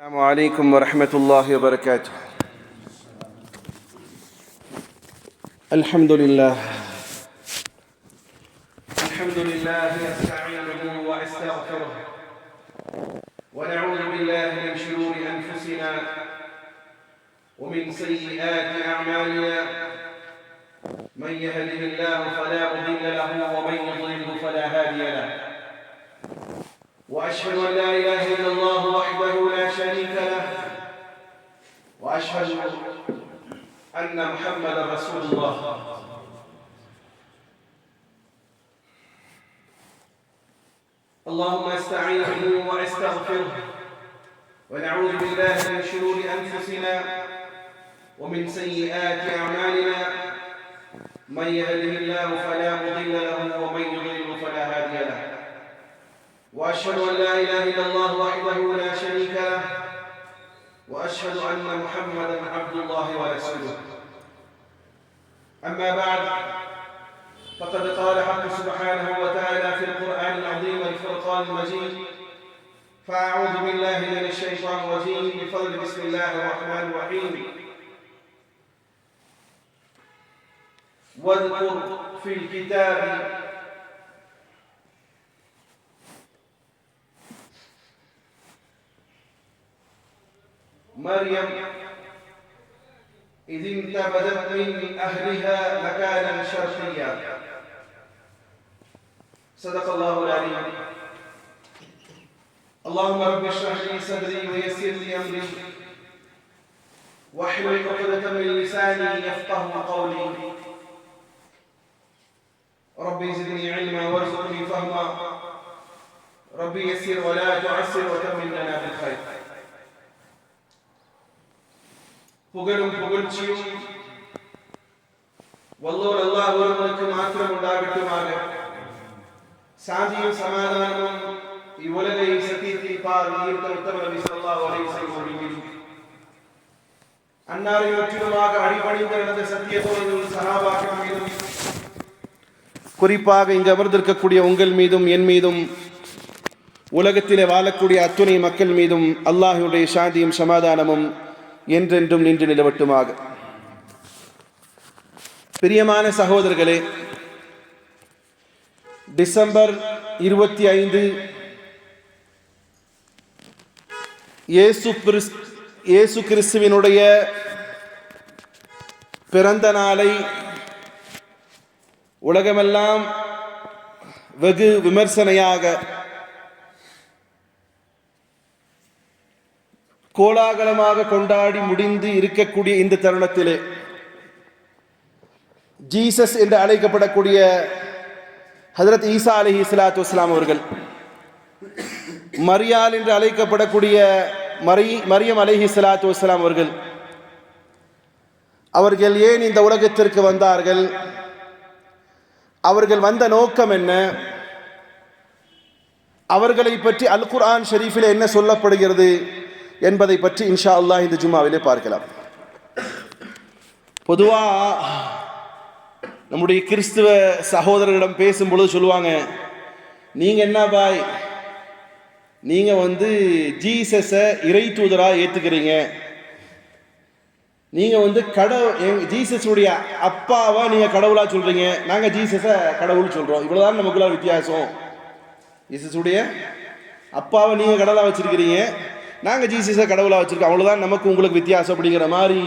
السلام عليكم ورحمة الله وبركاته. الحمد لله نستعينه ونستغفره ونعوذ بالله من شرور أنفسنا ومن سيئات أعمالنا. من يهده الله فلا مضل له ومن يضلل فلا هادي له. وأشهد أن لا إله إلا الله وحده لا شريك له وأشهد أن محمدا رسول الله. اللهم استعينه واستغفره ونعوذ بالله من شرور أنفسنا ومن سيئات أعمالنا. من يهده الله فلا مضل له ومن يضلل فلا هادي له. وأشهد أن لا إله إلا الله وحده لا شريك له وأشهد أن محمدا عبد الله ورسوله. أما بعد، فقد قال حق سبحانه وتعالى في القرآن العظيم والفرقان المجيد: فأعوذ بالله من الشيطان الرجيم بفضل بسم الله الرحمن الرحيم. واذكر في الكتاب مريم إذ انتبذت من أهلها مكانا شرقيا. صدق الله العليم. اللهم رب اشرح لي صدري ويسر لي أمري واحلل عقدة من لساني يفقهوا قولي. ربي زدني علما وارزقني فهما. ربي يسر ولا تعسر وتمم لنا بالخير. புகழும் புகழ்ச்சியும் வல்லோர் அல்லாஹ் ஒருவனுக்கு மாத்திரம் உண்டாகட்டுமாக. சாந்தியும் சமாதானமும் இவ்வுலகை சத்தியத்தில் பார் ஈர்த்த உத்தம நபி ஸல்லல்லாஹு அலைஹி வஸல்லம் அவர்கள் மீது, அன்னாரை முற்றிலுமாக அடிபணிந்து நடந்த சத்திய தோழர்கள் சஹாபாக்கள் மீதும், குறிப்பாக இங்கு அமர்ந்திருக்கக்கூடிய உங்கள் மீதும் என் மீதும் உலகத்திலே வாழக்கூடிய அத்துணை மக்கள் மீதும் அல்லாஹ்வுடைய சாந்தியும் சமாதானமும் என்றென்றும் நின்று நிலவட்டுமாக. பிரியமான சகோதரர்களே, டிசம்பர் 25 இயேசு கிறிஸ்துவினுடைய பிறந்த நாளை உலகமெல்லாம் வெகு விமர்சனையாக கோலாகலமாக கொண்டாடி முடிந்து இருக்கக்கூடிய இந்த தருணத்திலே ஜீசஸ் என்று அழைக்கப்படக்கூடிய ஹஜ்ரத் ஈசா அலைஹிஸ்ஸலாத்து வஸ்ஸலாம் அவர்கள், மரியாள் என்று அழைக்கப்படக்கூடிய மரியம் அலைஹிஸ்ஸலாத்து வஸ்ஸலாம் அவர்கள் ஏன் இந்த உலகத்திற்கு வந்தார்கள், அவர்கள் வந்த நோக்கம் என்ன, அவர்களை பற்றி அல் குர்ஆன் ஷரீஃபில் என்ன சொல்லப்படுகிறது என்பதை பற்றி இன்ஷா அல்லாஹ் இந்த ஜும்மாவிலே பார்க்கலாம். பொதுவாக நம்முடைய கிறிஸ்துவ சகோதரர்களிடம் பேசும்பொழுது சொல்லுவாங்க, நீங்கள் என்ன பாய், நீங்கள் ஜீசஸை இறை தூதராக ஏற்றுக்கிறீங்க, நீங்கள் ஜீசஸுடைய அப்பாவை நீங்கள் கடவுளாக சொல்கிறீங்க, நாங்கள் ஜீசஸை கடவுள் சொல்கிறோம். இவ்வளோதான் நமக்குள்ள வித்தியாசம். ஜீசஸுடைய அப்பாவை நீங்கள் கடவுளாக வச்சுருக்கிறீங்க, நாங்கள் ஜீசஸை கடவுளாக வச்சுருக்கோம், அவ்வளோதான் நமக்கு உங்களுக்கு வித்தியாசம் அப்படிங்கிற மாதிரி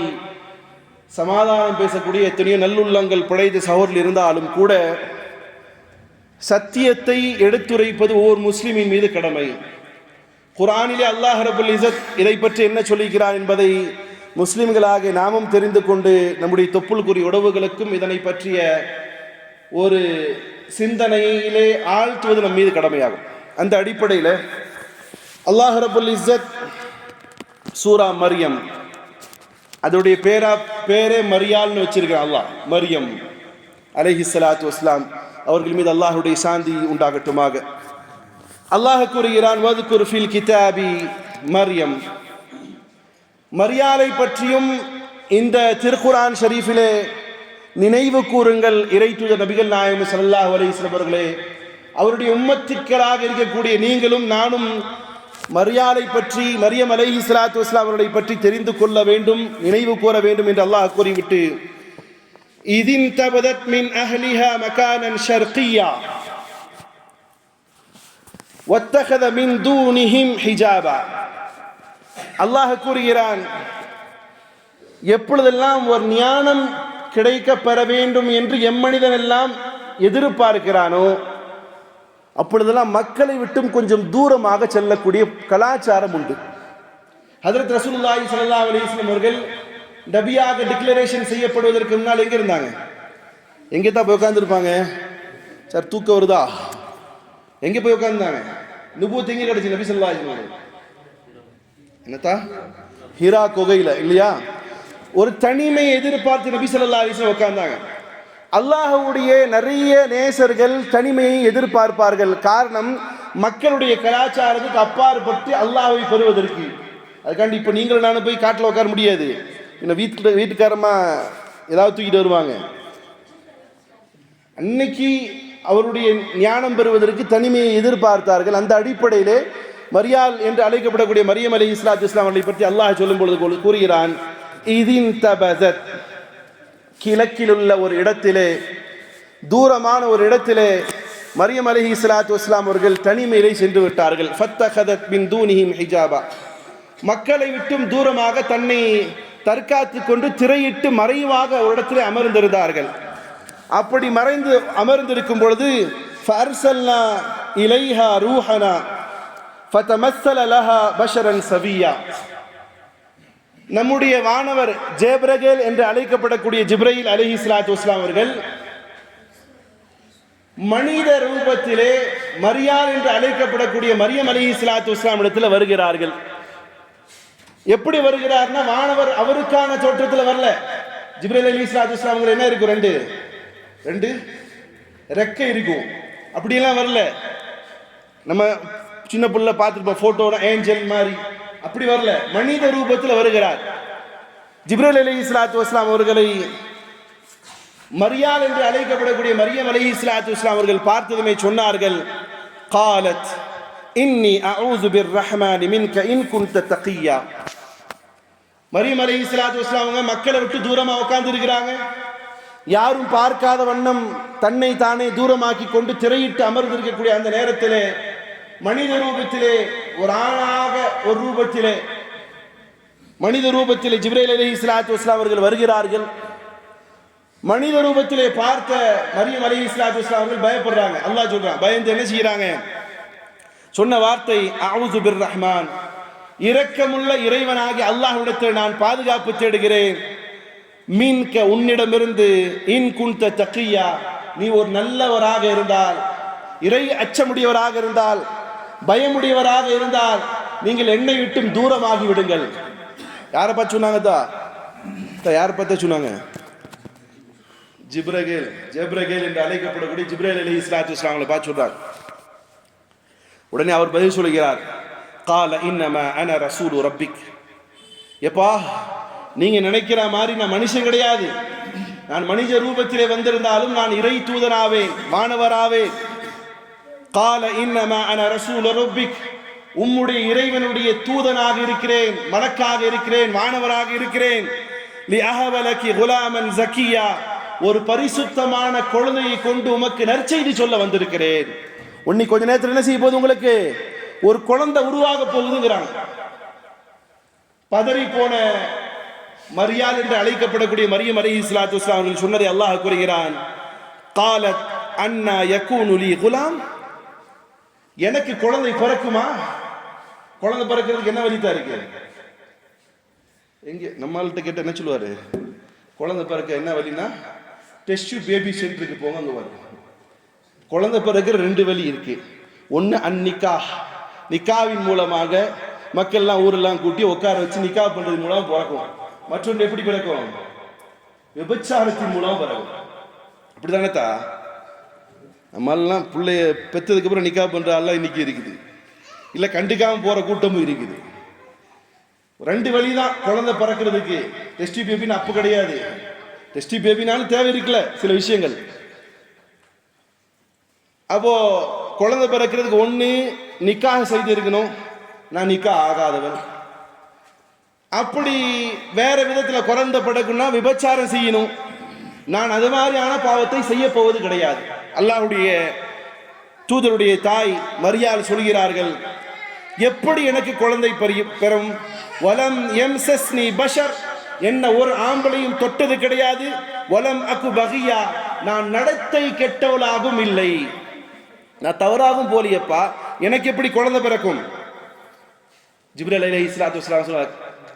சமாதானம் பேசக்கூடிய எத்தனையோ நல்லுள்ளங்கள் படைத்த சகோதரர்கள் இருந்தாலும் கூட சத்தியத்தை எடுத்துரைப்பது ஓர் முஸ்லிமின் மீது கடமை. குர்ஆனிலே அல்லாஹ் ரப்புல் இஸ்ஸத் இதை பற்றி என்ன சொல்லிக்கிறார் என்பதை முஸ்லிம்களாக நாமும் தெரிந்து கொண்டு நம்முடைய தொப்புள்குறி உறவுகளுக்கும் இதனை பற்றிய ஒரு சிந்தனையிலே ஆழ்த்துவது நம் மீது கடமையாகும். அந்த அடிப்படையில் அல்லாஹ் ரப்புல் இஸ்ஸத் சூரா மரியம், அதோடைய பேரே மரியாள்னு வச்சிருக்கிறான் அல்லாஹ். மரியம் அலைஹிஸ்ஸலாத்து வஸ்ஸலாம் அவர்கள் மீது அல்லாஹுடைய சாந்தி உண்டாகட்டுமாக. அல்லாஹ் கூறுகிறான், வதுகுர் ஃபில் கிதாபி மரியம். மரியாளை பற்றியும் இந்த திருக்குர்ஆன் ஷரீஃபிலே நினைவு கூறுங்கள். இறை தூதர் நபிகள் நாயகம் ஸல்லல்லாஹு அலைஹி வஸல்லம் அவர்களே, அவருடைய உம்மத்திற்களாக இருக்கக்கூடிய நீங்களும் நானும் மரியாதை பற்றி, மரியம் அலைஹிஸ்ஸலாத்து வஸ்ஸலாம் அவர்களை பற்றி தெரிந்து கொள்ள வேண்டும், நினைவு கூற வேண்டும் என்று அல்லாஹ் கூறிவிட்டு, இதின் தபதத் மின் அஹ்லிஹா மகானன் ஷர்கியா வத்தகத மின் தூனிஹிம் ஹிஜாபா. அல்லாஹ் கூறுகிறான், எப்பொழுதெல்லாம் ஒரு ஞானம் கிடைக்க பெற வேண்டும் என்று எம்மனிதன் எல்லாம் எதிர்பார்க்கிறானோ அப்பொழுதெல்லாம் மக்களை விட்டும் கொஞ்சம் தூரமாக செல்லக்கூடிய கலாச்சாரம் உண்டு. ஹஜ்ரத் ரசூலுல்லாஹி ஸல்லல்லாஹு அலைஹி வஸல்லம் அவர்கள் நபியாக டிக்ளரேஷன் செய்யப்படுவதற்கு முன்னால் எங்க இருந்தாங்க? எங்கே தான் போய் உட்கார்ந்துருப்பாங்க? சார் தூக்கம் வருதா? எங்கே போய் உட்கார்ந்தாங்க? நுபுவத் எங்கே கிடைச்சு? நபி ஸல்லல்லாஹு அலைஹி வஸல்லம் என்னத்தா? ஹிரா குகையில இல்லையா? ஒரு தனிமையை எதிர்பார்த்து நபி ஸல்லல்லாஹு அலைஹி வஸல்லம் உட்கார்ந்தாங்க. அல்லாஹ்வுடைய நிறைய நேசர்கள் தனிமையை எதிர்பார்ப்பார்கள். காரணம், மக்களுடைய கலாச்சாரத்துக்கு அப்பாற்பட்டு அல்லாஹ்வை பெறுவதற்கு. அதுக்காண்டி இப்போ நீங்கள் நானும் போய் காட்டில் உட்கார முடியாது. இன்னும் வீட்டுக்காரமா ஏதாவது தூக்கிட்டு வருவாங்க. அன்னைக்கு அவருடைய ஞானம் பெறுவதற்கு தனிமையை எதிர்பார்த்தார்கள். அந்த அடிப்படையிலே மரியாள் என்று அழைக்கப்படக்கூடிய மரியம் அலைஹிஸ்ஸலாத்து வஸ்ஸலாம் அவர்களை பற்றி அல்லாஹ் சொல்லும் பொழுது கூறுகிறான், இதின் தபதத், கிழக்கில் உள்ள ஒரு இடத்திலே, தூரமான ஒரு இடத்திலே மரியம் அலைஹிஸ்ஸலாத்து வஸ்ஸலாம் அவர்கள் தனிமையிலே சென்று விட்டார்கள். ஃபத்தகதத் மின் தூனிஹிம் ஹிஜாபா, மக்களை விட்டும் தூரமாக தன்னை தற்காத்து கொண்டு திரையிட்டு மறைவாக ஒரு இடத்திலே அமர்ந்திருந்தார்கள். அப்படி மறைந்து அமர்ந்திருக்கும் பொழுது ஃபஅர்சல்னா இலைஹா ரூஹனா ஃபதமஸ்ஸல லஹா பஷரன் சவியா, நம்முடைய வானவர் ஜேப்ரகேல் என்று அழைக்கப்படக்கூடிய ஜிப்ரீல் அலைஹிஸ்ஸலாத்து வஸ்ஸலாம் அவர்கள் மனித ரூபத்திலே மரியாள் என்று அழைக்கப்படக்கூடிய மரியம் அலைஹிஸ்ஸலாத்து வஸ்ஸலாம் இடத்துல வருகிறார்கள். எப்படி வருகிறார்னா, வானவர் அவருக்கான தோற்றத்தில் வரல. ஜிப்ரீல் அலைஹிஸ்ஸலாத்து வஸ்ஸலாம் அவங்க என்ன இருக்கும்? ரெண்டு ரெக்கை இருக்கும். அப்படியெல்லாம் வரல. நம்ம சின்ன புள்ள பார்த்துருப்போம் போட்டோட, ஏஞ்சல் மாதிரி. அப்படி வரல, மனித ரூபத்தில் வருகிறார். ஜிப்ரீல் அலைஹிஸ்ஸலாத்து வஸ்ஸலாம் அவர்களை மரியாள் என்று அழைக்கப்படக்கூடிய மரியம் அலைஹிஸ்ஸலாத்து வஸ்ஸலாம் அவர்கள் பார்த்ததுமே சொன்னார்கள், காலத் இன்னி அஊது பிர்ரஹ்மானி மின்க இன் குன்த தகியா. மரியம் அலைஹிஸ்ஸலாத்து வஸ்ஸலாம் அவங்க மக்களை விட்டு தூரமா உட்கார்ந்து இருக்கிறாங்க. யாரும் பார்க்காத வண்ணம் தன்னை தானே தூரமாக்கி கொண்டு திரையிட்டு அமர்ந்திருக்கக்கூடிய அந்த நேரத்திலே மனித ரூபத்திலே, ஒரு ஆணாக ஒரு ரூபத்திலே, மனித ரூபத்திலே ஜிப்ரீல் அலைஹிஸ்ஸலாத்து வஸ்ஸலாம் அவர்கள் வருகிறார்கள். மனித ரூபத்திலே பார்த்த மரியம் அலைஹிஸ்ஸலாத்து வஸ்ஸலாம் அவர்கள் பயப்படுறாங்க. அல்லாஹ் சொல்றான், பயந்து என்ன செய்யறாங்க? சொன்ன வார்த்தை அஊது பிர்ரஹ்மான், இரக்கமுள்ள இறைவனாகி அல்லாஹ்விடத்தில் நான் பாதுகாப்பு தேடுகிறேன். மின்க, உன்னிடமிருந்து, இன் குன்த தகியா, நீ ஒரு நல்லவராக இருந்தால், இறை அச்சமுடையவராக இருந்தால், பயமுடையவராக இருந்தால், நீங்கள் என்னை விட்டும் தூரமாகி விடுங்கள். யாரை பார்த்து சொன்னாங்க? யாரை பார்த்து சொன்னாங்க? ஜிப்ரகேல் என்று அழைக்கப்படக்கூடிய ஜிப்ரீல் அலைஹிஸ்ஸலாத்து வஸ்ஸலாம் அவங்களை பார்த்து சொல்றார். உடனே அவர் பதில் சொல்கிறார், கால இன்னமா அன ரசூலு ரப்பிக். எப்பா, நீங்க நினைக்கிற மாதிரி நான் மனுஷன் கிடையாது. நான் மனித ரூபத்திலே வந்திருந்தாலும் நான் இறை தூதனாவேன், வானவராவேன். கால இன்னமா அன ரசூலு ரப்பிக், உம்முடைய இறைவனுடைய தூதனாக இருக்கிறேன், மலக்காக இருக்கிறேன், வானவராக இருக்கிறேன். லி அஹவலகி குலாமன் ஜக்கியா, ஒரு பரிசுத்தமான குழந்தையை கொண்டு உமக்கு நற்செய்தி சொல்ல வந்திருக்கிறேன். உன்னை கொஞ்ச நேரத்தில் என்ன செய்ய போகுது? உங்களுக்கு ஒரு குழந்தை உருவாக போகுதுங்கிறாங்க. பதறி போன மரியாள் என்று அழைக்கப்படக்கூடிய மரியம் அலைஹிஸ்ஸலாத்து வஸ்ஸலாம் அவர்கள் சொன்னதை அல்லாஹ் கூறுகிறான், காலத் அன்னா யகூனு லீ குலாம், எனக்கு குழந்தை பிறக்குமா? குழந்தை பிறக்கிறதுக்கு என்ன வழிதான் இருக்கு? எங்க நம்மள்கிட்ட கேட்ட என்ன சொல்லுவாரு? குழந்தை பிறக்க என்ன வழின்னா, டெஸ்ட் பேபி சென்டருக்கு போங்க, அங்க வரும். குழந்தை பிறகு ரெண்டு வழி இருக்கு. ஒன்னு அந்நிக்கா, நிக்காவின் மூலமாக மக்கள்லாம் ஊரெல்லாம் கூட்டி உட்கார வச்சு நிக்கா பண்றது மூலம் பிறக்கும். மற்றொன்று எப்படி பிறக்கும்? விபச்சாரத்தின் மூலம் பிறக்கும். அப்படிதானே தா? நம்மெல்லாம் பிள்ளைய பெற்றதுக்கு அப்புறம் நிக்கா பண்ற ஆள்லாம் இன்னைக்கு இருக்குது. இல்ல கண்டுக்காம போற கூட்டமும் இருக்குது. ரெண்டு வழிதான் குழந்தை பிறக்கிறதுக்கு. டெஸ்ட் பேபின்னு அப்ப கிடையாது. டெஸ்ட் பேபினாலும் தேவை இருக்குல்ல சில விஷயங்கள். அப்போ குழந்தை பிறக்கிறதுக்கு ஒண்ணு நிக்காக செய்து இருக்கணும், நான் நிக்கா ஆகாதவன். அப்படி வேற விதத்துல குறைந்த படக்குன்னா விபச்சாரம் செய்யணும், நான் அது மாதிரியான பாவத்தை செய்ய போவது கிடையாது. அல்லாஹ்வுடைய தூதருடைய தாய் மரியாள் சொல்கிறார்கள், எப்படி எனக்கு குழந்தை பெறும்? வலம் எம்சஸ்னி பஷர், என்ன ஒரு ஆம்பளையும் தொட்டது கிடையாது. வலம் அக்கு பகியா, நான் நடத்தை கெட்டவளாகவும் இல்லை, நான் தவறாகவும் போலியப்பா, எனக்கு எப்படி குழந்தை பிறக்கும்? ஜிப்ரீல் அலைஹிஸ்ஸலாத்து வஸ்ஸலாம் சொல்றார்,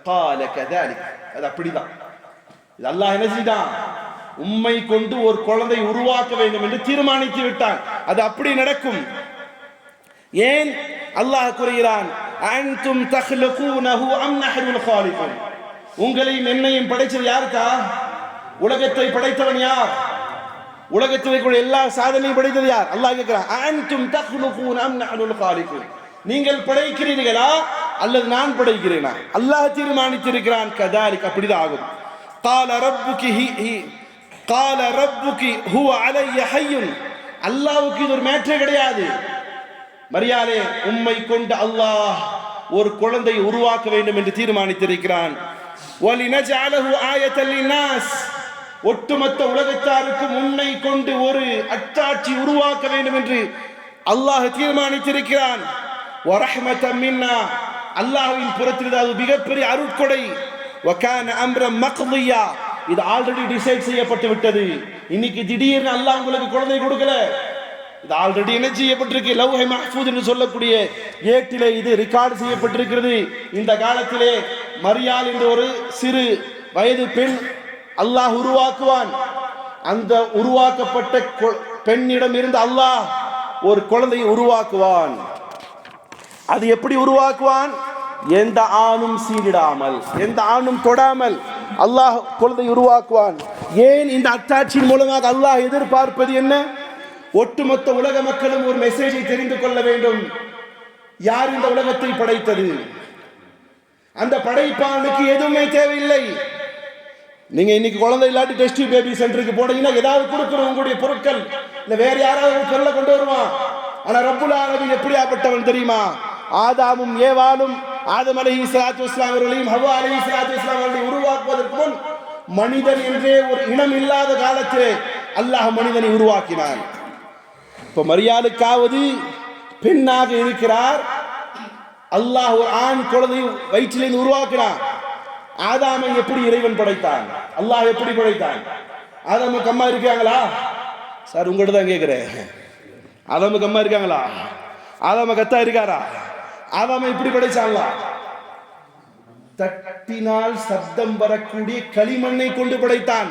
قال كذلك, அது அப்படிதான். இது அல்லாஹ் என்ன செய்தான்? உம்மை கொண்டு ஒரு குழந்தை உருவாக்க வேண்டும் என்று தீர்மானித்து விட்டான். அது அப்படி நடக்கும். ஏன் அல்லாஹ் கூறுகிறான், அன்தும் தக்லுகூனஹு அம் நஹ்னுல் காலிகூன், உங்களையும் என்னையும் படைச்சது யாருக்கா? உலகத்தை படைத்தவன் யார்? உலகத்தில் இருக்கிற எல்லா சாதனையும் படைத்தது யார்? அல்லாஹ் கேட்கிறான், அன்தும் தக்லுகூன அம் நஹ்னுல் காலிகூன், நீங்கள் படைக்கிறீர்களா அல்லது நான் படைக்கிறேனா? அல்லாஹ் தீர்மானித்திருக்கிறான். கதாலிக், அப்படிதான் ஆகும். قال ربك هو علي حي, அல்லாஹ்வுக்கு இது ஒரு மேட்டரே கிடையாது. மரியாளே, உம்மை கொண்டு அல்லாஹ் ஒரு குழந்தை உருவாக்க வேண்டும் என்று தீர்மானித்திருக்கிறான். وَلِنَجْعَلَهُ آيَةً لِلنَّاسِ, ஒட்டுமொத்த உலகத்தாருக்கும் உன்னை கொண்டு ஒரு அத்தாட்சி உருவாக்க வேண்டும் என்று அல்லாஹ் தீர்மானித்திருக்கிறான். وَرَحْمَةً مِنَّا, அல்லாஹ்வின் புறத்தில் அது மிகப்பெரிய அருட்கொடை. وَكَانَ أَمْرًا مَقْضِيًّا, இது ஆல்ரெடி டிசைட் செய்யப்பட்டு விட்டது. இன்னைக்கு திடீர்னு அல்லாஹ் உங்களுக்கு குழந்தை கொடுக்கல, இது ஆல்ரெடி என்ன செய்யப்பட்டிருக்கு? லவ்ஹை மஹ்ஃபூஸ் என்று சொல்லக்கூடிய ஏட்டிலே இது ரெக்கார்ட் செய்யப்பட்டிருக்கிறது. இந்த காலத்திலே மரியாள் என்ற ஒரு சிறு வயது பெண் அல்லாஹ் உருவாக்குவான். அந்த உருவாக்கப்பட்ட பெண்ணிடம் இருந்து அல்லாஹ் ஒரு குழந்தையை உருவாக்குவான். அது எப்படி உருவாக்குவான்? எந்த ஆணும் சீரிடாமல், எந்த ஆணும் தொடாமல் அல்லாஹ் குழந்தை உருவாக்குவான். ஏன்? இந்த அத்தாட்சியின் மூலமாக அல்லாஹ் எதிர்பார்ப்பது என்ன? ஒட்டுமொத்த உலக மக்களும் ஒரு மெசேஜை தெரிந்து கொள்ள வேண்டும். யார் இந்த உலகத்தை படைத்தது? அந்த படைப்பானுக்கு எதுவுமே தேவையில்லை. நீங்க இன்னைக்கு குழந்தை இல்லாட்டி டெஸ்ட் பேபி சென்டருக்கு போனீங்கன்னா ஏதாவது கொடுக்கணும், உங்களுடைய பொருட்கள் இல்ல வேற யாராவது ஒரு பொருளை கொண்டு வருவான். ஆனா ரப்புல் ஆலமீன் எப்படியாப்பட்டவன் தெரியுமா? ஆதாமும் ஏவாளும், ஆதம் அலைஹிஸ்ஸலாத்து வஸ்ஸலாம் அவர்களையும் ஹவ்வா அலைஹிஸ்ஸலாத்து வஸ்ஸலாம் அவர்களை உருவாக்குவதற்கு முன் மனிதன் என்றே ஒரு இனம் இல்லாத காலத்திலே அல்லாஹ் மனிதனை உருவாக்கினான். இப்ப மரியாளுக்காவது பெண்ணாக இருக்கிறார், அல்லாஹ் ஒரு ஆண் குழந்தை வயிற்றிலிருந்து உருவாக்கினான். ஆதாமை எப்படி இறைவன் படைத்தான்? அல்லாஹ் எப்படி படைத்தான்? ஆதாமுக்கு அம்மா இருக்காங்களா? சார் உங்கள்கிட்ட தான் கேட்கிறேன், ஆதாமுக்கு அம்மா இருக்காங்களா? ஆதாம கத்தா இருக்காரா? ஆதாம இப்படி படைச்சாங்களா? தட்டினால் சப்தம் வரக்கூடிய களிமண்ணை கொண்டு படைத்தான்.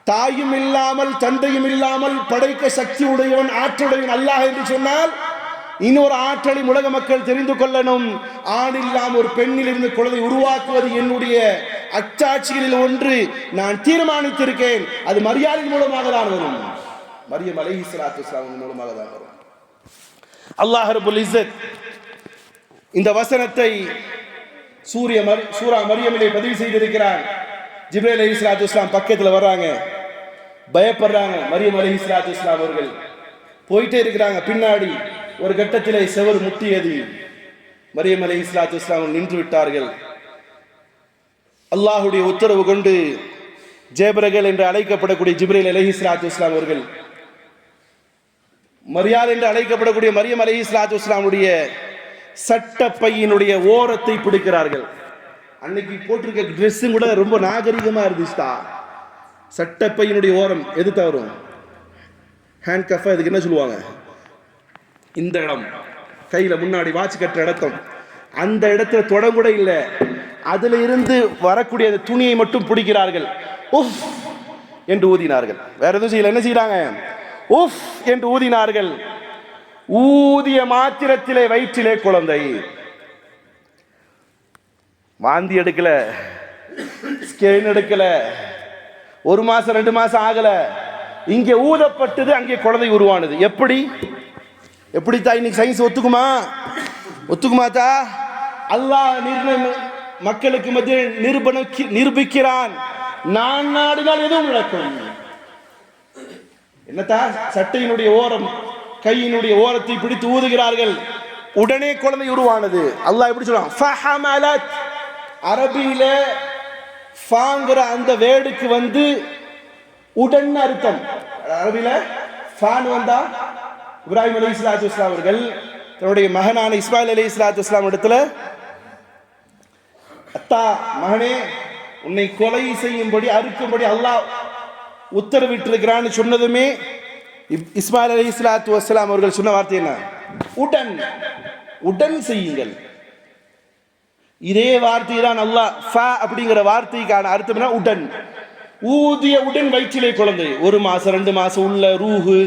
தாயும் இல்லாமல் தந்தையும் இல்லாமல் படைக்க சக்தி உடையவன், ஆற்றலுடையவன் அல்லாஹ் என்று சொன்னால் இன்னொரு ஆற்றலை உலக மக்கள் தெரிந்து கொள்ளணும். ஆண் இல்லாமல் ஒரு பெண்ணில் இருந்து குழந்தை உருவாக்குவது என்னுடைய அச்சாட்சிகளில் ஒன்று, நான் தீர்மானித்திருக்கேன். அது மரியாளின் மூலமாக தான் வரும், மரியம் அலைஹிஸ்ஸலாத்து வஸ்ஸலாம் மூலமாக தான் வரும். அல்லாஹ் ரப்புல் இஸ்ஸத் இந்த வசனத்தை சூரா மரியமிலே பதிவு செய்திருக்கிறான். ஜிப்ரீல் அலைஹிஸ்ஸலாத்து வஸ்ஸலாம் பக்கத்தில் வர்றாங்க, பயப்படுறாங்க. மரியம் அலைஹிஸ்ஸலாத்து வஸ்ஸலாம் அவர்கள் போயிட்டே இருக்கிறாங்க. பின்னாடி ஒரு கட்டத்திலே செவர் முட்டியது. மரியம் அலைஹிஸ்ஸலாத்து வஸ்ஸலாம் நின்று விட்டார்கள். அல்லாஹ்வுடைய உத்தரவு கொண்டு ஜேப்ரகேல் என்று அழைக்கப்படக்கூடிய ஜிப்ரீல் அலைஹிஸ்ஸலாத்து வஸ்ஸலாம் அவர்கள் மரியாள் என்று அழைக்கப்படக்கூடிய மரியம் அலைஹிஸ்ஸலாத்து வஸ்ஸலாமுடைய சட்டப்பையினுடைய ஓரத்தை பிடிக்கிறார்கள். அன்னைக்கு போட்டிருக்க ட்ரெஸ்ஸும் கூட ரொம்ப நாகரிகமா இருந்துச்சா. சட்டப்பையினுடைய ஓரம் எது தவறும்? ஹேண்ட் கஃப், அதுக்கு என்ன சொல்லுவாங்க? இந்த இடம் கையில முன்னாடி வாட்ச் கட்டுற இடத்தம், அந்த இடத்துல தொடங்கூட இல்லை. அதுல இருந்து வரக்கூடிய அந்த துணியை மட்டும் பிடிக்கிறார்கள். உஃப் என்று ஊதினார்கள். வேற எதுவும் செய்யல. என்ன செய்யறாங்க? உஃப் என்று ஊதினார்கள். ஊதிய மாத்திரத்திலே வயிற்றிலே குழந்தை. வாந்தி எடுக்கல, ஸ்கேன் எடுக்கல, 1 மாசம் 2 மாசம் ஆகல, இங்கே ஊதப்பட்டது, அங்கே குழந்தை உருவானது. எப்படி எப்படி தா? இன்னைக்கு சயின்ஸ் ஒத்துக்குமா? ஒத்துக்குமாத்தா? அல்லாஹ் மக்களுக்கு மத்தியில் நிரூபிக்கிறான். நான் நாடினால் எதுவும் நடக்கும். என்னத்தா? சட்டையினுடைய ஓரம், கையினுடைய ஓரத்தை பிடித்து ஊதுகிறார்கள். உடனே குழந்தை உருவானது. அல்லாஹ் எப்படி சொல்றான்? ஃபஹமலத். அரபியில ஃபாங்கிற அந்த வேர்டுக்கு உடன் அர்த்தம். அரபியில ஃபான் வந்தா இப்ராஹிம் அலைஹிஸ்ஸலாத்து வஸ்ஸலாம் அவர்கள் தன்னுடைய மகனான இஸ்மாயில் அலைஹிஸ்ஸலாத்து வஸ்ஸலாம் இடத்துல, அத்தா மகனே உன்னை கொலை செய்யும்படி அறுக்கும்படி அல்லாஹ் உத்தரவிட்டிருக்கிறான்னு சொன்னதுமே இஸ்மாயில் அலைஹிஸ்ஸலாத்து வஸ்ஸலாம் அவர்கள் சொன்ன வார்த்தை என்ன? உடன், உடன் செய்யுங்கள். இதே வார்த்தை தான் அல்லாஹ் ஃபா அப்படிங்கிற வார்த்தைக்கான அர்த்தம் என்ன? உடன். ஊதிய உடன் வயிற்றிலே குழந்தை, 1 மாசம் 2 மாசம் உள்ள ரூஹு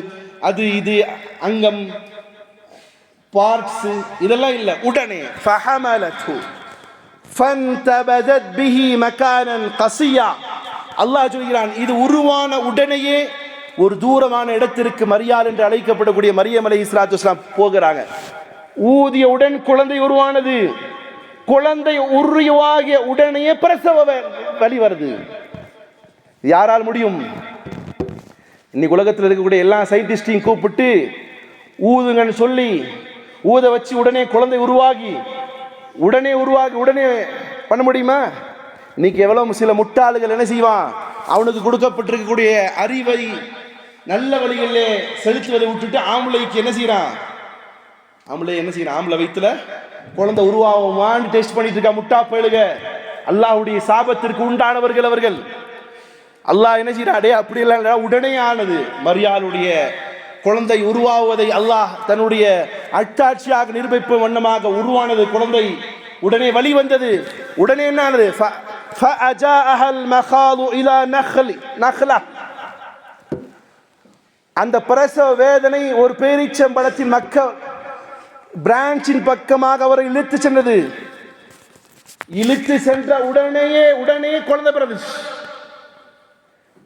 அது இது அங்கம் பார்ட்ஸ் இதெல்லாம் இல்ல, உடனே. ஃபஹமலத்து ஃபன்தபதத் பிஹி மகானன் கஸியா. அல்லாஹ் சொல்கிறான், இது உருவான உடனேயே ஒரு தூரமான இடத்திற்கு மரியாள் என்று அழைக்கப்படக்கூடிய மரியம் அலைஹிஸ்ஸலாத்து வஸ்ஸலாம் போகிறாங்க. ஊதிய உடன் குழந்தை உருவானது. குழந்தை உருவாகிய உடனே பிரசவ வலி வருது. யாரால் முடியும்? இன்னைக்கு உலகத்தில் இருக்கக்கூடிய எல்லா சயின்டிஸ்டையும் கூப்பிட்டு ஊதுங்கன்னு சொல்லி ஊத வச்சு உடனே குழந்தை உருவாகி உடனே பண்ண முடியுமா? இன்னைக்கு எவ்வளவு சில முட்டாளுகள் என்ன செய்வான்? அவனுக்கு கொடுக்கப்பட்டிருக்கக்கூடிய அறிவை நல்ல வழிகளிலே செலுத்துவதை விட்டுட்டு ஆம்பளைக்கு என்ன செய்யறான்? ஆம்பளை வயிற்றுல குழந்தை உருவாகுமான்னு டெஸ்ட் பண்ணிட்டு இருக்கா. முட்டா பயலுக, அல்லாஹ்வுடைய சாபத்திற்கு உண்டானவர்கள் அவர்கள். அல்லாஹ் என்ன செய்யறான்? அடே அப்படி எல்லாம் உடனே ஆனது. மரியாளுடைய குழந்தை உருவாவதை அல்லாஹ் தன்னுடைய அட்டாட்சியாக நிரூபிப்பு வண்ணமாக உருவானது. குழந்தை உடனே வழி வந்தது. உடனே என்ன ஆனது? அந்த பிரசவ வேதனை ஒரு பேரீச்சம்பழத்தின் பிரான்ச்சின் பக்கமாக அவரை இழுத்து சென்றது. இழுத்து சென்ற உடனே குழந்தை பிறந்தது.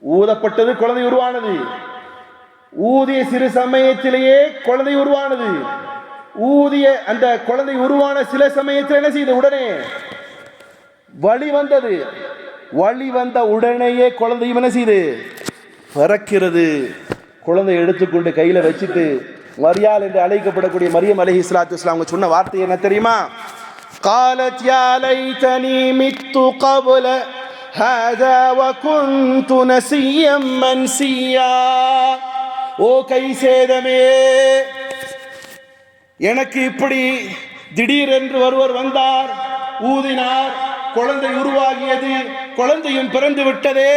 ஊதப்பட்டது, குழந்தை உருவானது. ஊதிய சிறு சமயத்திலேயே குழந்தை உருவானது. ஊதிய அந்த குழந்தை உருவான சில சமயத்தில் என்ன செய்யுது? உடனே வலி வந்தது. வலி வந்த உடனேயே குழந்தையும் என்ன செய்யுது? பிறக்கிறது. குழந்தை எடுத்துக்கொண்டு கையில வச்சுட்டு மரியாள் என்று அழைக்கப்படக்கூடிய மரியம் அலைஹிஸ்ஸலாத்து வஸ்ஸலாம் அவங்க சொன்ன வார்த்தை என்ன தெரியுமா? قالت يا ليتني مت قبل هذا وكنت نسيا منسيا. ஓ கை சேதமே, எனக்கு இப்படி திடீரென்று ஒருவர் வந்தார், ஊதினார், குழந்தை உருவாகியது, குழந்தையும் பிறந்து விட்டதே.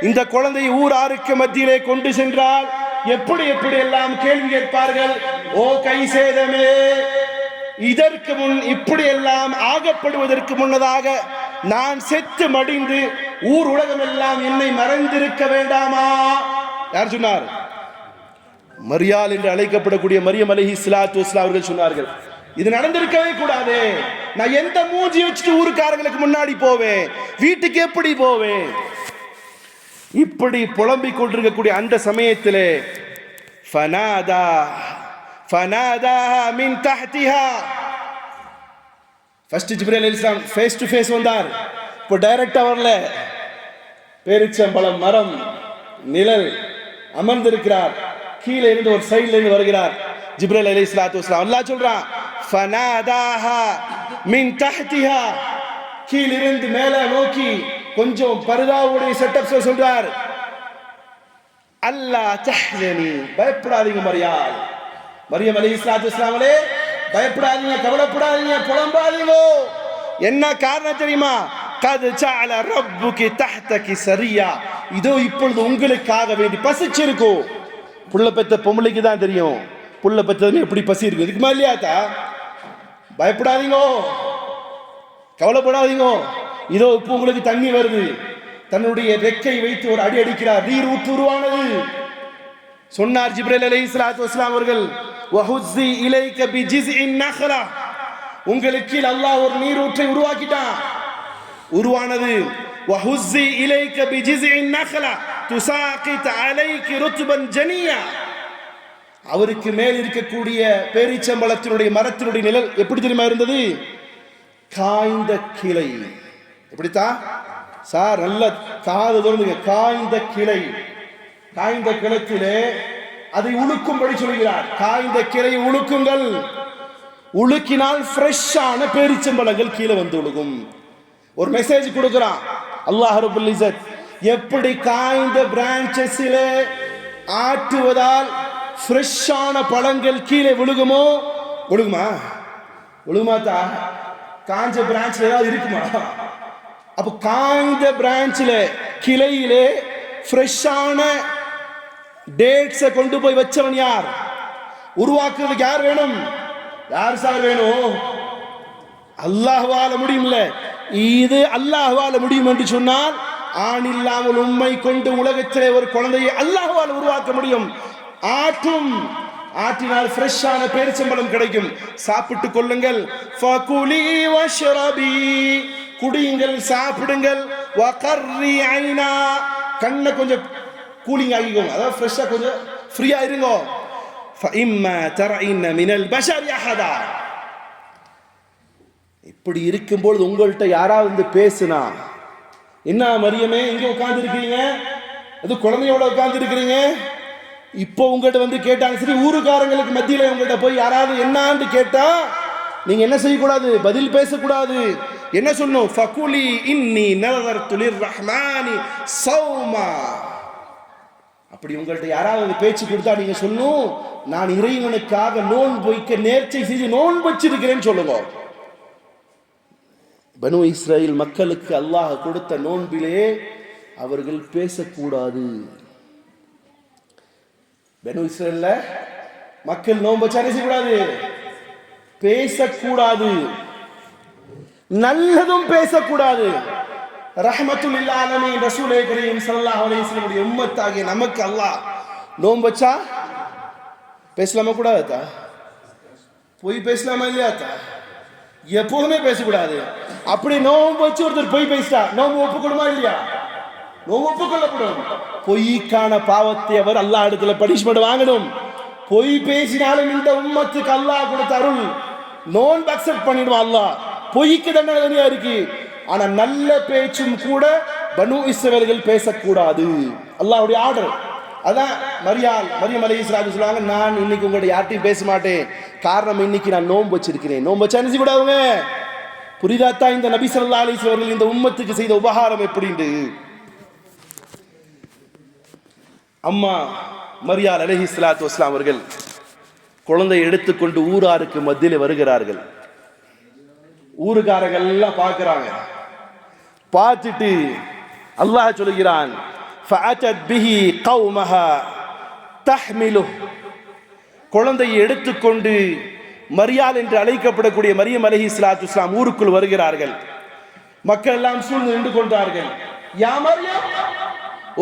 இந்த குழந்தை ஊராருக்கு மத்தியிலே கொண்டு சென்றால் எப்படி எல்லாம் கேள்வி கேட்பார்கள். ஓ கை சேதமே, இதற்கு முன் இப்படி எல்லாம் ஆகப்படுவதற்கு முன்னதாக நான் செத்து மடிந்து ஊர் உலகம் எல்லாம் என்னை மறைந்திருக்க வேண்டாமா? யார் சொன்னார்? மரியாள் என்று அழைக்கப்படக்கூடிய மரியம் அலைஹிஸ்ஸலாத்து வஸ்ஸலாம் அவர்கள் சொன்னார்கள், இது நடந்திருக்கவே கூடாது. நான் எந்த மூஞ்சி வச்சுட்டு ஊருக்காரங்களுக்கு முன்னாடி போவேன்? வீட்டுக்கு எப்படி போவேன்? இப்படி புலம்பிக் கொண்டிருக்கக்கூடிய அந்த சமயத்திலே ஃபனாதாஹா மின் தஹ்திஹா. ஃபர்ஸ்ட் ஜிப்ரீல் அலைஹிஸ்ஸலாம் ஃபேஸ் டு ஃபேஸ் வந்தார். இப்போ டைரக்டா வரல. பேரிச்சம்பழம் மரம் நிழல் அமர்ந்திருக்கிறார். கீழே இருந்து ஒரு சைடுல இருந்து வருகிறார் ஜிப்ரீல் அலைஹிஸ்ஸலாத்து வஸ்ஸலாம். அல்லாஹ் சொல்றான் ஃபனாதாஹா மின் தஹ்திஹா. கீழிருந்து மேலே நோக்கி கொஞ்சம் பர்தாவுடைய செட்டப்ஸ் சொல்றார். அல்லா தஹ்சனி, பயப்படாதீங்க மரியாள். மரியம் அலைஹிஸ்ஸலாத்து வஸ்ஸலாமலே பயப்படாதீங்க, கவலைப்படாதீங்க, புலம்பாதீங்க. என்ன காரணம் தெரியுமா? கத் ஜஅல ரப்புகி தஹ்தகி சரியா. இதோ இப்பொழுது உங்களுக்காக வேண்டி பசிச்சிருக்கும். புள்ள பெத்த பொம்பளைக்கு தான் தெரியும் புள்ள பெத்ததுன்னு எப்படி பசி இருக்கு. இதுக்கு மேல இல்லையாத்தா? பயப்படாதீங்க, கவலைப்படாதீங்க. இதோ இப்போ உங்களுக்கு தண்ணி வருது. தன்னுடைய ரெக்கை வைத்து ஒரு அடி அடிக்கிறார். நீர் ஊற்று உருவானது. சொன்னார் ஜிப்ரீல் அலைஹிஸ்ஸலாத்து வஸ்ஸலாம் அவர்கள், வஹுஸ்ஸி இலைக பிஜிஸ்இன் நஹ்லா. உங்களுக்கு அல்லாஹ் ஒரு நீரூற்றை உருவாக்கிட்டான். உருவானது. வஹுஸ்ஸி இலைக பிஜிஸ்இன் நஹ்லா துசாகித் அலைகி ருத்பன் ஜனியா. அவருக்கு மேல் இருக்கக்கூடிய பேரீச்சம்பழத்தினுடைய மரத்தினுடைய நிழல் எப்படி தெரியுமா இருந்தது? காய்ந்த கிளை. எப்படித்தான் சார்? நல்ல காது தோணுங்க. காய்ந்த கிளை. காய்ந்த கிளத்திலே அதை உழுக்கும்படி சொல்கிறார். காய்ந்த கிளை உழுக்குங்கள். உலுக்கினால் ஃப்ரெஷ்ஷான பேரிச்சம்பழங்கள் கீழே வந்து விழுகும். ஒரு மெசேஜ் கொடுக்கிறான் அல்லாஹ் ரப்பல் இஸ்ஸத். எப்படி காய்ந்த பிரான்ச்சஸிலே ஆட்டுவதால் ஃப்ரெஷ்ஷான பழங்கள் கீழே விழுகுமோ, விழுகுமா? விழுகுமாத்தா? காஞ்ச பிரான்ச்ல ஏதாவது இருக்குமா? அப்ப காய்ந்த பிரான்ச்ல கிளையிலே ஃப்ரெஷ்ஷான டேட்ஸை கொண்டு போய் வச்சவன் யார்? உருவாக்குறதுக்கு யார் வேணும்? யார் சார் வேணும்? அல்லாஹ்வால முடியும்ல. இது அல்லாஹ்வால முடியும் என்று சொன்னால் ஆண் இல்லாமல் உண்மை கொண்டு உலகத்திலே ஒரு குழந்தையை அல்லாஹ்வால உருவாக்க முடியும். ஆட்டினால் ஃப்ரெஷ்ஷான பேரிச்சம்பழம் கிடைக்கும். சாப்பிட்டுக் கொள்ளுங்கள். ஃபகுலி வஷ்ரபி, குடியுங்கள், சாப்பிடுங்கள். வகர்ரி ஐனா, கண்ணை கொஞ்சம் கூலிங் ஆகிக்கோங்க, அதாவது ஃப்ரெஷ்ஷா கொஞ்சம் ஃப்ரீயா இருங்க. ஃபஇம்மா தரஇன்ன மினல் பஷரி அஹதா, இப்படி இருக்கும்போது உங்கள்கிட்ட யாராவது வந்து பேசுனா, என்ன மரியமே இங்க உட்கார்ந்து இருக்கிறீங்க, அது குழந்தையோட உட்கார்ந்து இருக்கிறீங்க, இப்போ உங்கள்கிட்ட வந்து கேட்டாங்க, சரி ஊருக்காரங்களுக்கு மத்தியில் உங்கள்கிட்ட போய் யாராவது என்னான்னு கேட்டா நீங்க என்ன செய்யக்கூடாது? பதில் பேசக்கூடாது. என்ன சொல்லணும்? ஃபகுலி இன்னி நதர்து லிர்ரஹ்மானி ஸௌமா. அப்படி உங்கள்கிட்ட யாராவது பேச்சு கொடுத்தா நீங்க சொல்லணும், நான் இறைவனுக்காக நோன்பு வைக்க நேர்ச்சை செய்து நோன்பு வச்சிருக்கிறேன்னு சொல்லுங்க. பனு இஸ்ரேல் மக்களுக்கு அல்லாஹ் கொடுத்த நோன்பிலே அவர்கள் பேசக்கூடாது. பனு இஸ்ரேல்ல மக்கள் நோன்பு வச்சா செய்யக்கூடாது, பேசக்கூடாது, நல்லதும் பேசக்கூடாது. ரஹ்மத்துல் லில் ஆலமீன் ரசூலே கரீம் ஸல்லல்லாஹு அலைஹி வஸல்லம் உடைய உம்மத்தாகிய நமக்கு அல்லாஹ் நோன்பு வச்சா பேசலாமா கூடாதா? பொய் பேசலாமா இல்லையாத்தா? எப்போதுமே பேசக்கூடாது. அப்படி நோன்பு வச்சு ஒருத்தர் பொய் பேசிட்டா நோன்பு ஒப்புக்கொள்ளுமா இல்லையா? நோன்பு ஒப்புக்கொள்ளப்படும். பொய்க்கான பாவத்தை அவர் அல்லாஹ் இடத்துல பனிஷ்மெண்ட் வாங்கணும். பொய் பேசினாலும் இந்த உம்மத்துக்கு அல்லாஹ் கொடுத்த அருள், நோன்பு அக்செப்ட் பண்ணிடுவான் அல்லாஹ். பொய்க்கு தண்டனை தனியா இருக்கு. ஆனா நல்ல பேச்சும் கூட பனு இஸ்ரவேல்கள் பேசக்கூடாது, அல்லாஹ்வுடைய ஆர்டர். அதான் மரியம் அலைஹிஸ்ஸலாம் சொல்லுவாங்க, நான் இன்னைக்கு உங்கள்ட்ட யார்ட்டையும் பேச மாட்டேன், காரணம் இன்னைக்கு நான் நோன்பு வச்சிருக்கிறேன். நோன்பு வச்சா என்ன செய்யக்கூடாதுங்க? புரிதாத்தா இந்த நபி ஸல்லல்லாஹு அலைஹி வஸல்லம் அவர்கள் இந்த உம்மத்துக்கு செய்த உபகாரம் எப்படின்னு. அம்மா மரியம் அலைஹிஸ்ஸலாத்து வஸ்ஸலாம் அவர்கள் குழந்தையை எடுத்துக்கொண்டு ஊராருக்கு மத்தியில் வருகிறார்கள். ஊருக்காரர்கள் எல்லாம் பார்க்கிறாங்க. பார்த்துட்டு அல்லாஹ் சொல்கிறான், ஃபஅதத் பிஹி கௌமஹா தஹ்மிலுஹு, குழந்தையை எடுத்துக்கொண்டு மரியாள் என்று அழைக்கப்படக்கூடிய மரியம் அலைஹிஸ்ஸலாத்து வஸ்ஸலாம் ஊருக்குள் வருகிறார்கள். மக்கள் எல்லாம் சூழ்ந்து நின்று கொண்டார்கள். யா மரியம்,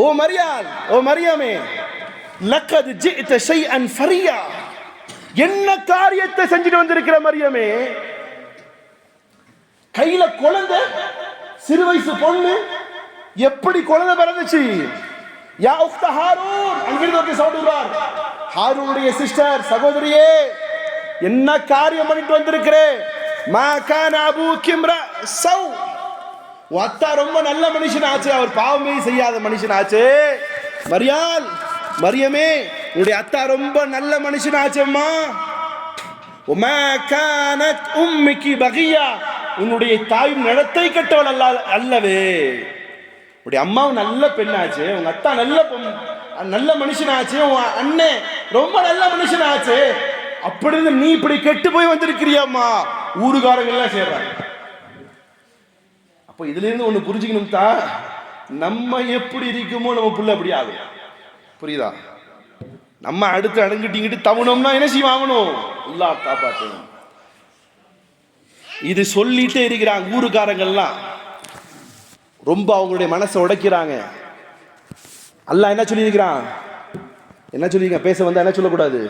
ஓ மரியாள், ஓ மரியமே, லக்கத் ஜிஅத ஷைஅன் ஃபரியா, என்ன காரியத்தை செஞ்சுட்டு வந்திருக்கிற மரியமே? கையில குழந்தை, சிறு வயசு பொண்ணு, எப்படி குழந்தை பிறந்துச்சு? யா உக்த ஹாரூன், அங்கிருந்து சொல்றார், ஹாரூனுடைய சிஸ்டர், சகோதரியே, என்ன காரியம் பண்ணிட்டு வந்திருக்கிறே? மா கான அபூகி இம்ரா ஸௌ, அத்தா ரொம்ப நல்ல மனுஷன் ஆச்சு, அவர் பாவமே செய்யாத மனுஷன் ஆச்சு. மரியாள், மரியமே, உன்னுடைய அத்தா ரொம்ப நல்ல மனுஷன் ஆச்சம்மா. உமா கானத் உம்மிகி பகியா, உன்னுடைய தாயும் நடத்தை கெட்டவள் அல்லவே. உடைய அம்மாவும் நல்ல பெண்ணாச்சு, உங்க அத்தா நல்ல மனுஷனாச்சு, உன் அண்ணே ரொம்ப நல்ல மனுஷனாச்சு, அப்படி நீ இப்படி கெட்டு போய் வந்திருக்கிறியம்மா. ஊருக்காரங்க எல்லாம் சேர்றாங்க. அப்ப இதுல இருந்து ஒண்ணு புரிஞ்சுக்கணும் தான், நம்ம எப்படி இருக்குமோ நம்ம புள்ள அப்படி ஆகும். புரியுதா? நம்ம அடுத்து அடங்கிட்டிங்கிட்டு தவணோம்னா என்ன செய்வாங்கணும்? அல்லாஹ் காப்பாற்றணும். இது சொல்லிட்டே இருக்கிறாங்க ஊருக்காரங்கள்லாம், ரொம்ப அவங்களுடைய மனசை உடைக்கிறாங்க. அல்லாஹ் என்ன சொல்லியிருக்கிறான்? என்ன சொல்லியிருக்கான்? பேச வந்தா என்ன சொல்லக்கூடாது?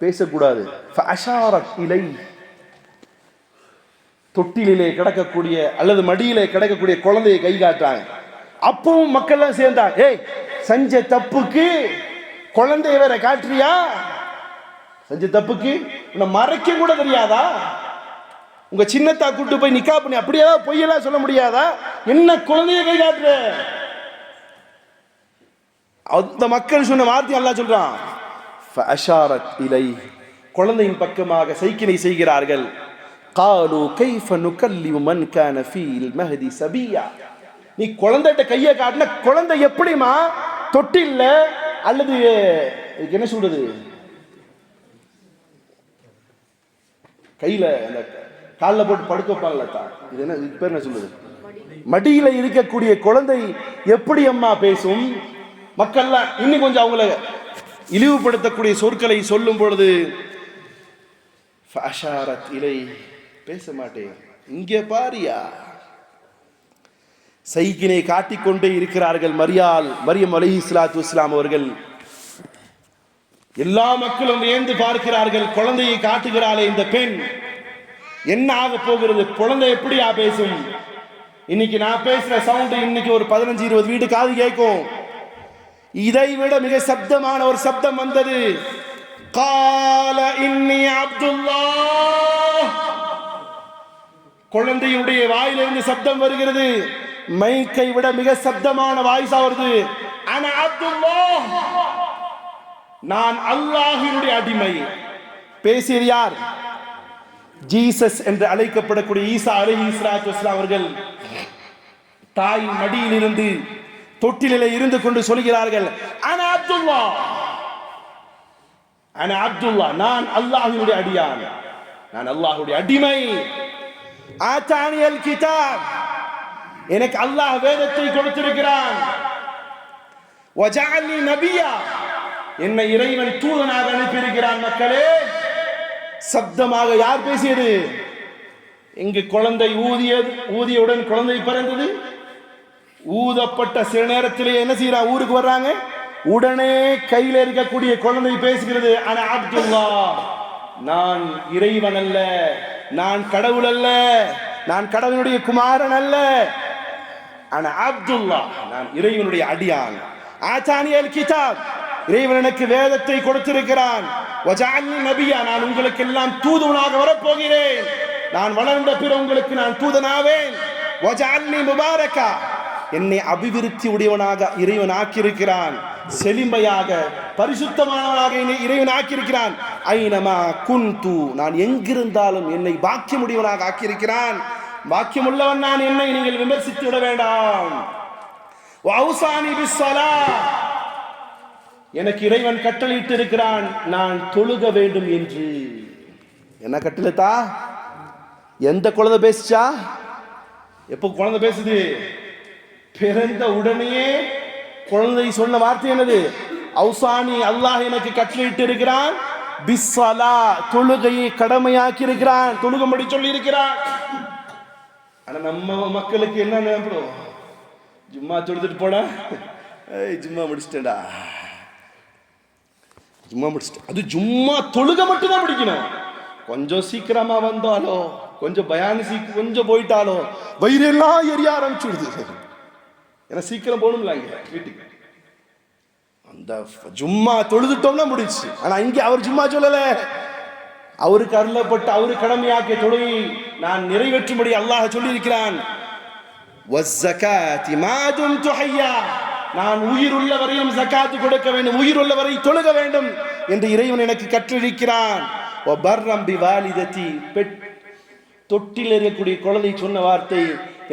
பேசக்கூடாது. ஃபஅஷாரத் இலை, தொட்டிலே கிடக்கக்கூடிய அல்லது மடியிலே கிடக்கக்கூடிய குழந்தையை கை காட்டாங்க. அப்பவும் மக்கள்லாம் சேர்ந்தாங்க. ஏய், செஞ்ச தப்புக்கு குழந்தைய வேற காட்டுறியா? செஞ்ச தப்புக்கு உன்னை மறைக்க கூட தெரியாதா? உங்க சின்னத்தா கூட்டு போய் நிக்கா பண்ணி அப்படியே பொய்யெல்லாம் சொல்ல முடியாதா? என்ன குழந்தைய கை காட்டுற? அந்த மக்கள் சொன்ன வார்த்தை அல்லாஹ் சொல்றான், ஃபஅஷாரத் இலை, குழந்தையின் பக்கமாக சைக்கினை செய்கிறார்கள். قالوا كيف نكلم من كان في المهد صبيا. நீ குழந்தைகிட்ட கையை காட்டின குழந்தை எப்படிமா தொட்டில்ல அல்லது என்ன சொல்றது கையில அந்த காலில் போட்டு படுக்க வைப்பாங்கல்ல, இது என்ன பேர் என்ன சொல்றது, மடியில இருக்கக்கூடிய குழந்தை எப்படி அம்மா பேசும்? மக்கள்லாம் இன்னும் கொஞ்சம் அவங்கள இழிவுபடுத்தக்கூடிய சொற்களை சொல்லும் பொழுது இலை பேச மாட்டேன், இங்கே பாரியா, சைக்கினை காட்டிக்கொண்டே இருக்கிறார்கள். மரியம் அலைஹிஸ்ஸலாத்து வஸ்ஸலாம் அவர்கள். எல்லா மக்களும் வியந்து பார்க்கிறார்கள், குழந்தையை காட்டுகிறாளே இந்த பெண், என்ன ஆக போகிறது, குழந்தை எப்படியா பேசும்? இன்னைக்கு நான் பேசுற சவுண்ட் இன்னைக்கு ஒரு 15-20 வீடு காது கேட்கும். இதை விட மிக சப்தமான ஒரு சப்தம் வந்தது. கால இன்னி அப்துல்லாஹ். குழந்தையுடைய வாயிலிருந்து சப்தம் வருகிறது. மைக்கை விட மிக சப்தமான வாய்ஸா வருது. அன அப்துல்லாஹ், நான் அல்லாஹ்வினுடைய அடிமை. பேசியது யார்? ஜீசஸ் என்று அழைக்கப்படக்கூடிய ஈசா அலைஹிஸ்ஸலாத்து வஸ்ஸலாம் அவர்கள். தாய் மடியில் இருந்து தொட்டிலே இருந்து கொண்டு சொல்கிறார்கள், அன அப்துல்லாஹ், அன அப்துல்லாஹ், நான் அல்லாஹ்வினுடைய அடியான், நான் அல்லாஹ்வுடைய அடிமை. ஆதானியல் கிதாப், எனக்கு அல்லாஹ் வேதத்தை கொடுத்திருக்கிறான். வஜஅல்னி நபியா, என்னை இறைவன் தூதனாக அனுப்பியிருக்கிறான். மக்களே, சப்தமாக யார் பேசியது? இங்கு குழந்தை ஊதியவுடன் குழந்தை பிறந்தது. ஊதப்பட்ட சில நேரத்திலே என்ன செய்யறான், ஊருக்கு வர்றாங்க, உடனே கையில் இருக்கக்கூடிய குழந்தை பேசுகிறது, அன அப்துல்லாஹ், நான் இறைவன் அல்ல, நான் கடவுள் அல்ல, நான் கடவுளுடைய குமாரன் அல்ல, அன அப்துல்லாஹ், நான் இறைவனுடைய அடியான். ஆதானியல் கிதாப், இறைவன் எனக்கு வேதத்தை கொடுத்திருக்கிறான். வஜஅல்னி நபியா, நான் உங்களுக்கு எல்லாம் தூதுவனாக வரப்போகிறேன். நான் வளர்ந்த பிற உங்களுக்கு நான் தூதனாவேன். வஜஅல்னி முபாரக்கா, என்னை அபிவிருத்தி உடையவனாக இறைவன் ஆக்கியிருக்கிறான். செலிமையாக பரிசுத்தமானவனாக என்னை இறைவன் ஆக்கியிருக்கிறான். ஐனமா குந்து, நான் எங்கிருந்தாலும் என்னை பாக்கியமுடையவனாக ஆக்கியிருக்கிறான். பாக்கியமுள்ளவன் நான், என்னை நீங்கள் விமர்சித்து விட வேண்டாம். வௌசானி பிஸ்ஸலாஹ், எனக்கு இறைவன் கட்டளையிட்டு இருக்கிறான், நான் தொழுக வேண்டும் என்று. என்ன கட்டளைத்தா? எந்த குழந்தை பேசுச்சா? எப்போ குழந்தை பேசுது? பிறந்த உடனேயே குழந்தை சொன்ன வார்த்தை என்னது? அவுசானி, அல்லாஹ் எனக்கு கட்டளையிட்டு இருக்கிறான். பிஸ்ஸலா, தொழுகையை கடமையாக்கி இருக்கிறான், தொழுகும்படி சொல்லி இருக்கிறான். ஆனா நம்ம மக்களுக்கு என்ன நினைப்போம்? ஜும்மா தொழுதுட்டு போனா, ஜும்மா முடிச்சிட்டேன்டா, ஜும்மா முடிச்சிட்டேன். அது ஜும்மா தொழுக மட்டும் தான் முடிக்கணும். கொஞ்சம் சீக்கிரமா வந்தாலோ, கொஞ்சம் பயானி கொஞ்சம் போயிட்டாலோ வயிறெல்லாம் எரிய ஆரம்பிச்சுடுது. ஏன்னா சீக்கிரம் போகணும்ல இங்க வீட்டுக்கு. அந்த ஜும்மா தொழுதுட்டோம்னா முடிச்சு. ஆனா இங்க அவர் ஜும்மா சொல்லல, அவருக்கு அருளப்பட்ட, அவரு கடமையாக்கிய தொழுகை நான் நிறைவேற்றும்படி அல்லாஹ் சொல்லி இருக்கிறான். வஸ்ஸகாத்தி மா தும்து ஹய்யா, நான் உயிர் உள்ள வரையும் ஜகாத்து கொடுக்க வேண்டும், உயிர் உள்ள வரை தொழுக வேண்டும் என்று இறைவன் எனக்கு கற்றிருக்கிறான். வபர்ரம் பிவாலிததி, தொட்டில் இருக்கக்கூடிய குழந்தை சொன்ன வார்த்தை,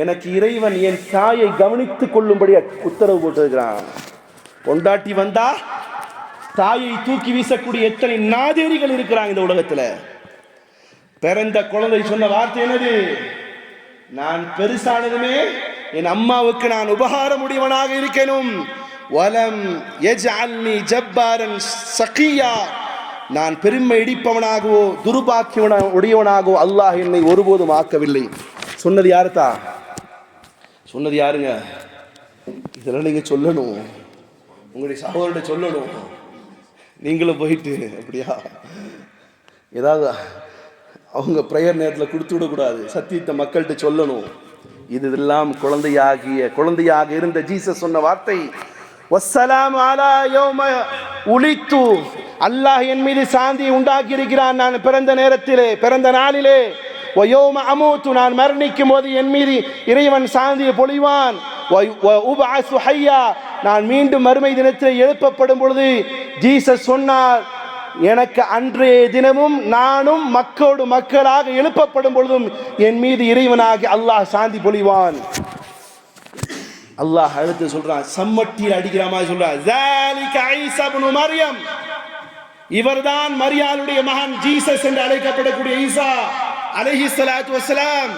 எனக்கு இறைவன் என் தாயை கவனித்துக் கொள்ளும்படி உத்தரவு போட்டிருக்கிறான். கொண்டாட்டி வந்தா தாயை தூக்கி வீசக்கூடிய எத்தனை நாதேரிகள் இருக்கிறாங்க இந்த உலகத்துல. பிறந்த குழந்தை சொன்ன வார்த்தை என்னது? நான் பெருசானதுமே என் அம்மாவுக்கு நான் உபகாரம் உடையவனாக இருக்கணும். வலம் யஜ்அல்னி ஜப்பாரன் ஷகியா, நான் பெருமை இடிப்பவனாகவோ துர்பாக்கியவன உடையவனாகவோ அல்லாஹ் என்னை ஒருபோதும் ஆக்கவில்லை. சொன்னது யாருத்தா? சொன்னது யாருங்க? இதெல்லாம் நீங்க சொல்லணும், உங்களுடைய சகோதரர்கிட்ட சொல்லணும். நீங்களும் போயிட்டு அப்படியா ஏதாவது அவங்க ப்ரேயர் நேரத்தில் கொடுத்து விடக்கூடாது, சத்தியத்தை மக்கள்கிட்ட சொல்லணும். இதெல்லாம் குழந்தையாக இருந்த ஜீசஸ் சொன்ன வார்த்தை. வஸ்ஸலாமு அலா யௌம உலித்து, அல்லாஹ் என் மீது சாந்தியை உண்டாக்கி இருக்கிறான் நான் பிறந்த நேரத்திலே, பிறந்த நாளிலே. வயோம அமூத்து, நான் மரணிக்கும் போது என் மீது இறைவன் சாந்தியை பொழிவான். உபஅஸு ஹய்யா, நான் மீண்டும் மறுமை தினத்தில் எழுப்பப்படும் பொழுது ஜீசஸ் சொன்னார், எனக்கு அன்றைய தினமும் நானும் மக்களோடு மக்களாக எழுப்பப்படும் பொழுதும் என் மீது இறைவனாகி அல்லாஹ் சாந்தி பொழிவான். அல்லாஹ் அடுத்து சொல்றான், சம்மட்டியில் அடிக்கிற மாதிரி சொல்றான், ஸாலிக ஈஸா இப்னு மர்யம், இவர்தான் மரியாளுடைய மகன் ஜீசஸ் என்று அழைக்கப்படக்கூடிய ஈசா அலைஹிஸ்ஸலாத்து வஸ்ஸலாம்.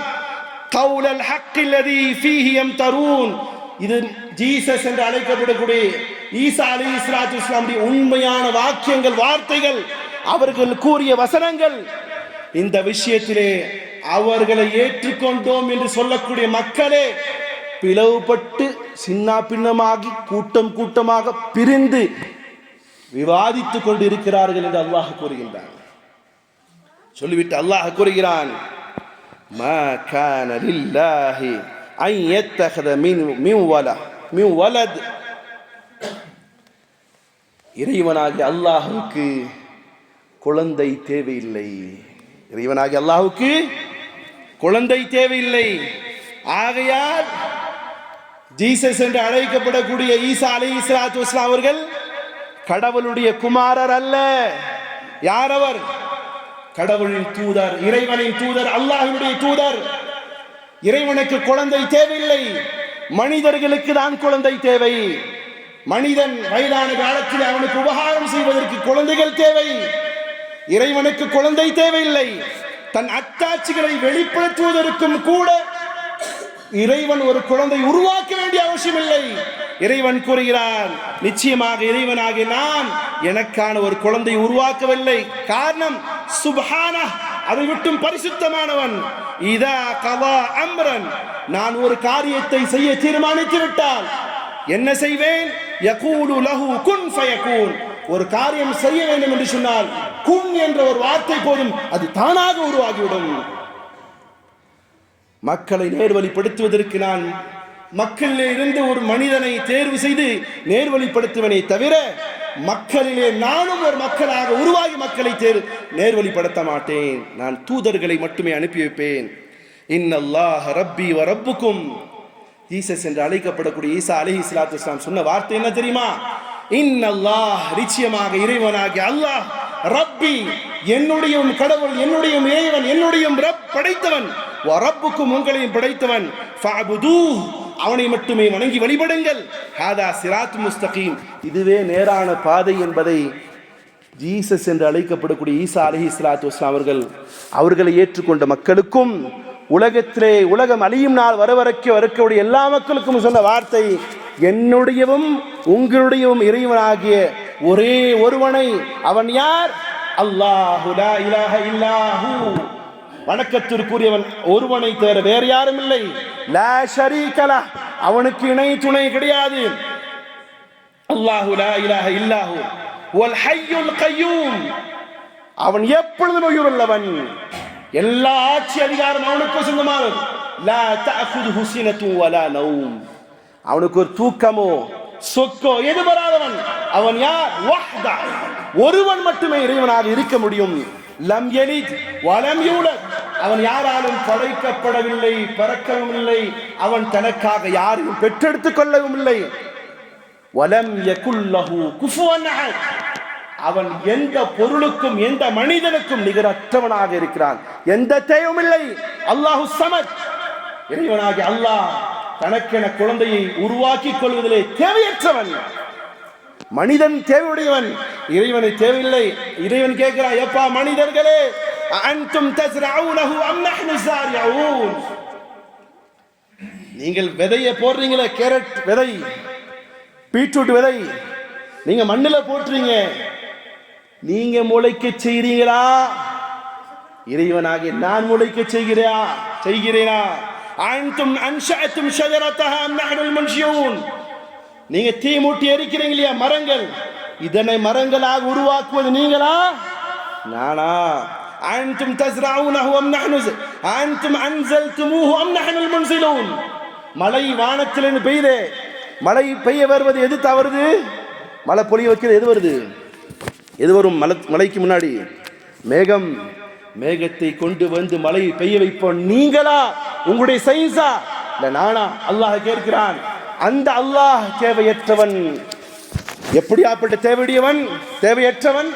கௌலல் ஹக்கில் லதீ ஃபீஹி யம்தரூன், இது ஜீசஸ் என்று அழைக்கப்படக்கூடிய ஈசா அலைஹிஸ்ஸலாத்து வஸ்ஸலாமுடைய உண்மையான வாக்கியங்கள், வார்த்தைகள், அவர்கள் கூறிய வசனங்கள். இந்த விஷயத்திலே அவர்களை ஏற்றுக்கொண்டோம் என்று சொல்லக்கூடிய மக்களே பிளவுபட்டு சின்ன பின்னமாகி கூட்டம் கூட்டமாக பிரிந்து விவாதித்துக் கொண்டு இருக்கிறார்கள் என்று அல்லாஹ் கூறுகின்றான். சொல்லிவிட்டு அல்லாஹ் கூறுகிறான், மா கான லில்லாஹி அன் யத்தஹத மின் வலத், இறைவனாகிய அல்லாஹ்வுக்கு குழந்தை தேவையில்லை. இறைவனாகிய அல்லாஹ்வுக்கு குழந்தை தேவையில்லை. ஆகையால் ஜீசஸ் என்று அழைக்கப்படக்கூடிய ஈசா அலைஹிஸ்ஸலாத்து வஸ்ஸலாம் அவர்கள் கடவுளுடைய குமாரர் அல்ல. யார் அவர்? கடவுளின் தூதர், இறைவனின் தூதர், அல்லாஹ்வுடைய தூதர். இறைவனுக்கு குழந்தை தேவையில்லை, மனிதர்களுக்கு தான் குழந்தை தேவை. மனிதன் வயதான காலத்தில் அவனுக்கு உபகாரம் செய்வதற்கு குழந்தைகள் தேவை. இறைவனுக்கு குழந்தை தேவையில்லை. தன் அத்தாட்சிகளை வெளிப்படுத்துவதற்கும் கூட இறைவன் ஒரு குழந்தை உருவாக்க வேண்டிய அவசியம் இல்லை. இறைவன் கூறுகிறான், நிச்சயமாக இறைவனாகிய நான் எனக்கான ஒரு குழந்தை உருவாக்கவில்லை. காரணம், சுப்ஹானஹ், அதை விட்டும் பரிசுத்தமானவன். இதா கவா அம்ரன், நான் ஒரு காரியத்தை செய்ய தீர்மானித்து விட்டால் என்ன செய்வேன்? யகூலு லஹு குன் ஃபயகூன், ஒரு காரியம் செய்ய வேண்டும் என்று சொன்னால் குன் என்ற ஒரு வார்த்தை போதும், அது தானாக உருவாகிவிடும். மக்களை நேர்வழிப்படுத்துவதற்கு நான் மக்களிலே இருந்து ஒரு மனிதனை தேர்வு செய்து நேர்வழிப்படுத்துவனே தவிர மக்களிலே நானும் ஒரு மக்களாக உருவாகி மக்களை நேர்வழிப்படுத்த மாட்டேன். நான் தூதர்களை மட்டுமே அனுப்பி வைப்பேன். இன்னல்லாஹ ரப்பி வ ரப்புக்கும், ஜீசஸ் என்று அழைக்கப்படக்கூடிய ஈசா அலைஹிஸ்ஸலாத்து வஸ்ஸலாம் சொன்ன வார்த்தை என்ன தெரியுமா? இன்னல்லாஹ், நிச்சயமாக இறைவனாகிய அல்லாஹ், ரப்பி, என்னுடைய கடவுள், என்னுடைய இறைவன், என்னுடைய ரப், படைத்தவன், வ ரப்புக்கும், உங்களையும் படைத்தவன், ஃபஅபுதூஹ், அவனை மட்டுமே வணங்கி வழிபடுங்கள், ஹாதா சிராத் முஸ்தகீம், இதுவே நேரான பாதை என்பதை ஜீசஸ் என்று அழைக்கப்படக்கூடிய ஈசா அலைஹிஸ்ஸலாத்து வஸ்ஸலாம் அவர்களை ஏற்றுக்கொண்ட மக்களுக்கும் உலகத்திலே உலகம் அழியும் நாள் வரக்கூடிய எல்லா மக்களுக்கும் சொன்ன வார்த்தை, என்னுடையவும் உங்களுடையவும் இறைவனாகிய ஒரே ஒருவனை, அவன் யார்? அல்லாஹு லா இலாஹ இல்லாஹு, வணக்கத்திற்குரியவன் ஒருவனை தவிர வேறு யாரும் இல்லை. லா ஷரீக லஹ், அவனுக்கு இணை துணை கிடையாது. அல்லாஹு லா இலாஹ இல்லாஹு வல் ஹய்யுல் கய்யூம், அவன் எப்பொழுதும் உயிருள்ளவன், எல்லா ஆட்சி அதிகாரம் அவனுக்கு சொந்தமானது. லா தஅகுதுஹு சினத்து வலா நௌம், அவனுக்கு ஒரு தூக்கமோ சொக்கோ எது வராதவன். அவன் யார்? வஹ்தா, ஒருவன் மட்டுமே இறைவனாக இருக்க முடியும். லம் யலித் வலம் யூலத், அவன் யாராலும் படைக்கப்படவில்லை, பிறக்கவும் இல்லை, அவன் தனக்காக யாரையும் பெற்றெடுத்துக் கொள்ளவும் இல்லை. வலம் யகுல் லஹு குஃபுவன் அஹத், அவன் எந்த பொருளுக்கும் எந்த மனிதனுக்கும் நிகரற்றவனாக இருக்கிறான், எந்த தேவையும் இல்லை. அல்லாஹு ஸமத், இறைவனாகிய அல்லாஹ் தனக்கென குழந்தையை உருவாக்கிக் கொள்வதிலே தேவையற்றவன். மனிதன் தேவையுடையவன், இறைவனை தேவையில்லை. இறைவன் கேட்கிறான், எப்பா மனிதர்களே, அன்தும் தஸ்ரஊனஹு அம் நஹ்னு ஸாரிஊன், நீங்கள் விதையை போடுறீங்களே, கேரட் விதை, பீட்ரூட் விதை, நீங்க மண்ணில போட்டுறீங்க, நீங்க முளைக்க செய்கிறீங்களா? இறைவனாகிய நான் முளைக்க செய்கிறேனா? அன்தும் அன்ஷஅதும் ஷஜரத்தஹா அம் நஹ்னுல் முன்ஷிஊன், நீங்க தீ மூட்டி எரிக்கிறீங்க இல்லையா மரங்கள், இதனை மரங்களாக உருவாக்குவது நீங்களா நானா? அன்தும் தஸ்ரஊனஹு அம் நஹ்னு அன்தும் அன்ஸல்துமூஹு அம் நஹ்னுல் முன்ஸிலூன், மழை வானத்திலிருந்து பெய்யுதே, மழை பெய்ய வருவது எது தவறுது? மழை பொழிய வைக்கிறது எது வருது? எது வரும்? மழைக்கு முன்னாடி மேகம். மேகத்தை கொண்டு வந்து மழை பெய்ய வைப்போம் நீங்களா? உங்களுடைய சயின்ஸா? இல்ல நானா? அல்லாஹ் கேட்கிறான். அந்த அல்லாஹ் தேவையற்றவன். எப்படியாப்பட்ட தேவையற்றவன்?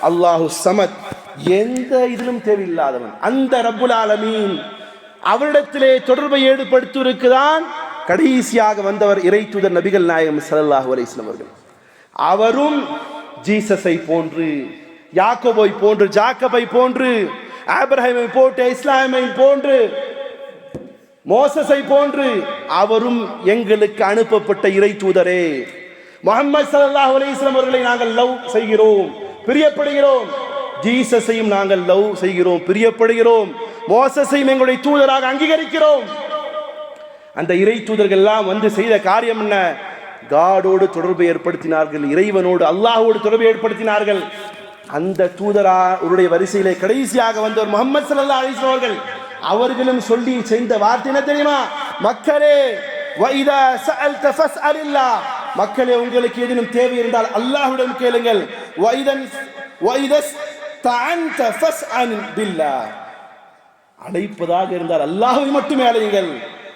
அல்லாஹு சமத், எந்த இதிலும் தேவையில்லாதவன். அந்த ரப்புல் ஆலமீன் அவரிடத்திலே தொடர்பை ஏற்படுத்துவதற்குதான் கடைசியாக வந்தவர் இறை தூதர் நபிகள் நாயகம் ஸல்லல்லாஹு அலைஹி வஸல்லம் அவர்கள். அவரும் ஜீசஸை போன்று, யாக்கோபை போன்று, ஜாக்கபை போன்று, ஆபிரகாமை போன்று, இஸ்லாமை போன்று, மோசஸை போன்று அவரும் எங்களுக்கு அனுப்பப்பட்ட இறை தூதரே. முஹம்மது ஸல்லல்லாஹு அலைஹி வஸல்லம் அவர்களை நாங்கள் லவ் செய்கிறோம், பிரியப்படுகிறோம். ஜீசஸையும் நாங்கள் லவ் செய்கிறோம், பிரியப்படுகிறோம். மோசஸையும் எங்களுடைய தூதராக அங்கீகரிக்கிறோம். அந்த இறை தூதர்கள் எல்லாம் வந்து செய்த காரியம் என்ன? காடோடு தொடர்பை ஏற்படுத்தினார்கள், இறைவனோடு அல்லாஹோடு தொடர்பை ஏற்படுத்தினார்கள். அந்த தூதருடைய வரிசையிலே கடைசியாக வந்தவர் முஹம்மது ஸல்லல்லாஹு அலைஹி வஸல்லம் அவர்கள். அவர்களும் சொல்லி செய்த வார்த்தை என்ன தெரியுமா? மக்களே, வைதா சஅல்த ஃபஸ்அலில்லாஹ், மக்களே உங்களுக்கு ஏதேனும் தேவை இருந்தால் அல்லாஹ்விடம் கேளுங்கள். வைதஸ் தஅன்த ஃபஸ்அல் பில்லாஹ், அழைப்பதாக இருந்தால் அல்லாஹ்வை மட்டுமே அழையுங்கள்.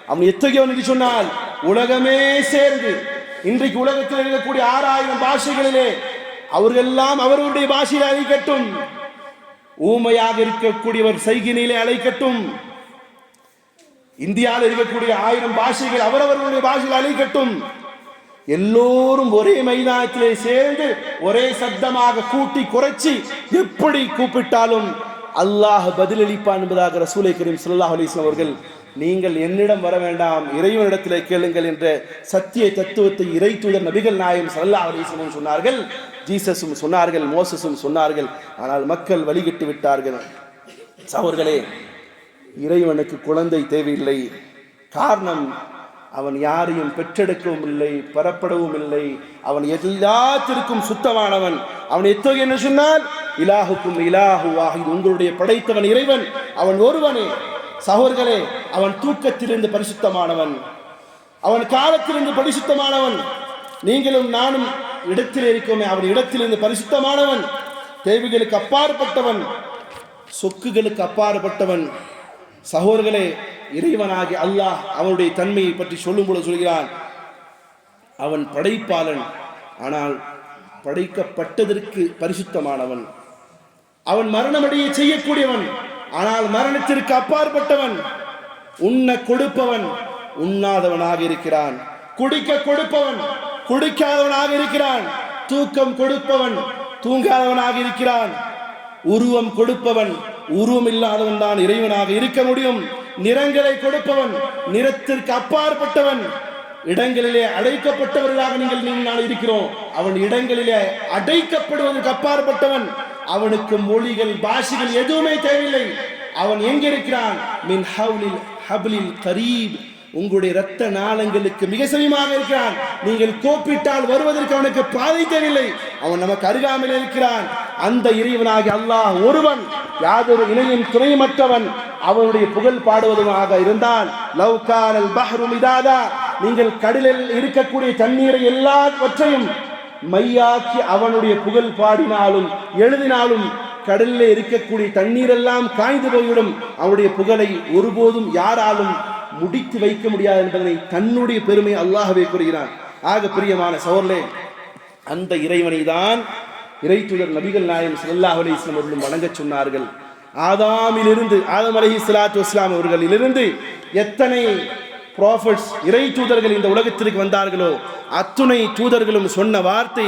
அவன் எத்தகையவன் என்று சொன்னால், உலகமே சேர்ந்து இன்றைக்கு உலகத்தில் இருக்கக்கூடிய 6000 பாஷைகளிலே அவர்கள் எல்லாம் அவர்களுடைய பாஷையில் அழைக்கட்டும், ஊமையாக இருக்கக்கூடியவர் சைகினிலே அழைக்கட்டும், இந்தியாவில் இருக்கக்கூடிய 1000 பாஷைகள் அவரவர்களுடைய பாஷையில் அழைக்கட்டும், எல்லோரும் ஒரே மைதானத்திலே சேர்ந்து ஒரே சப்தமாக கூட்டி குறைச்சி எப்படி கூப்பிட்டாலும் அல்லாஹ் பதிலளிப்பான் என்பதாக ரசூலை கரீம் ஸல்லல்லாஹு அலைஹி வஸல்லம் அவர்கள், நீங்கள் என்னிடம் வர வேண்டாம், இறைவனிடத்திலே கேளுங்கள் என்ற சத்திய தத்துவத்தை இறை தூதர் நபிகள் நாயகம் ஸல்லல்லாஹு அலைஹி வஸல்லம் சொன்னார்கள். ஜீசஸும் சொன்னார்கள், மோசஸும் சொன்னார்கள். ஆனால் மக்கள் வழிகிட்டு விட்டார்கள். சகோதரர்களே, இறைவனுக்கு குழந்தை தேவையில்லை. காரணம், அவன் யாரையும் பெற்றெடுக்கவும் இல்லை, பெறப்படவும் இல்லை. அவன் எல்லாத்திற்கும் சுத்தமானவன். அவன் எத்தகைய என்ன சொன்னால், இலாஹுக்கும் இலாஹு வாஹித், உங்களுடைய படைத்தவன் இறைவன், அவன் ஒருவனே. சகோதரர்களே, அவன் தூக்கத்திலிருந்து பரிசுத்தமானவன், அவன் காலத்திலிருந்து பரிசுத்தமானவன். நீங்களும் நானும் இடத்தில் இருக்கோமே, அவன் இடத்திலிருந்து பரிசுத்தமானவன், தேவைகளுக்கு அப்பாற்பட்டவன், சொக்குகளுக்கு அப்பாற்பட்டவன். சகோதரர்களே, இறைவனாகி அல்லாஹ் அவனுடைய தன்மையை பற்றி சொல்லும் பொழுது சொல்கிறான், அவன் படைப்பாளன், ஆனால் படைக்கப்பட்டதற்கு பரிசுத்தமானவன். அவன் மரணமடைய செய்யக்கூடியவன், ஆனால் மரணத்திற்கு அப்பாற்பட்டவன். உண்ண கொடுப்பவன் உண்ணாதவனாக இருக்கிறான், குடிக்க கொடுப்பவன் குடிக்காதவனாக இருக்கிறான், தூக்கம் கொடுப்பவன் தூங்காதவனாக இருக்கிறான், உருவம் கொடுப்பவன் உருவம் இல்லாதவன் தான் இறைவனாக இருக்க முடியும். நிறங்களை கொடுப்பவன் நிறத்திற்கு அப்பாற்பட்டவன். இடங்களிலே அடைக்கப்பட்டவர்களாக நீங்கள் இருக்கிறோம், அவன் இடங்களிலே அடைக்கப்படுவதற்கு அப்பாற்பட்டவன். அவனுக்கு மொழிகள் பாஷைகள் எதுவுமே தேவையில்லை. அவன் எங்க இருக்கிறான்? மின் ஹவ்லில் ஹப்லில் கரீப், உங்களுடைய இரத்த நாளங்களுக்கு மிக சமீபமாக இருக்கிறான். நீங்கள் கோப்பிட்டால் வருவதற்கு அவனுக்கு பாதை தேவையில்லை, அவன் நமக்கு அருகாமையில் இருக்கிறான். அந்த இறைவனாகி அல்லாஹ் ஒருவன், யாதொரு இணையும் துணையமற்றவன். அவனுடைய புகழ் பாடுவதுமாக இருந்தால், லவ் கானல் பஹ்ரு மிதாதா, நீங்கள் கடலில் இருக்கக்கூடிய தண்ணீரை எல்லாவற்றையும் மையாக்கி அவனுடைய புகழ் பாடினாலும் எழுதினாலும் கடலில் இருக்கக்கூடிய தண்ணீரெல்லாம் காய்ந்து போய்விடும். அவனுடைய புகழை ஒருபோதும் யாராலும் முடித்து வைக்க முடியாது என்பதனை தன்னுடைய பெருமை அல்லாஹ்வே கூறுகிறான். ஆக பிரியமான சகோதரர்களே, அந்த இறைவனை தான் இறை தூதர் நபிகள் நாயகம் ஸல்லல்லாஹு அலைஹி வஸல்லம் அவர்களும் வணங்கச் சொன்னார்கள். ஆதாமிலிருந்து, ஆதம் அலைஹிஸ்ஸலாத்து வஸ்ஸலாம் அவர்களிலிருந்து எத்தனை ப்ராஃபட்ஸ் இறை தூதர்கள் இந்த உலகத்திற்கு வந்தார்களோ அத்துணை தூதர்களும் சொன்ன வார்த்தை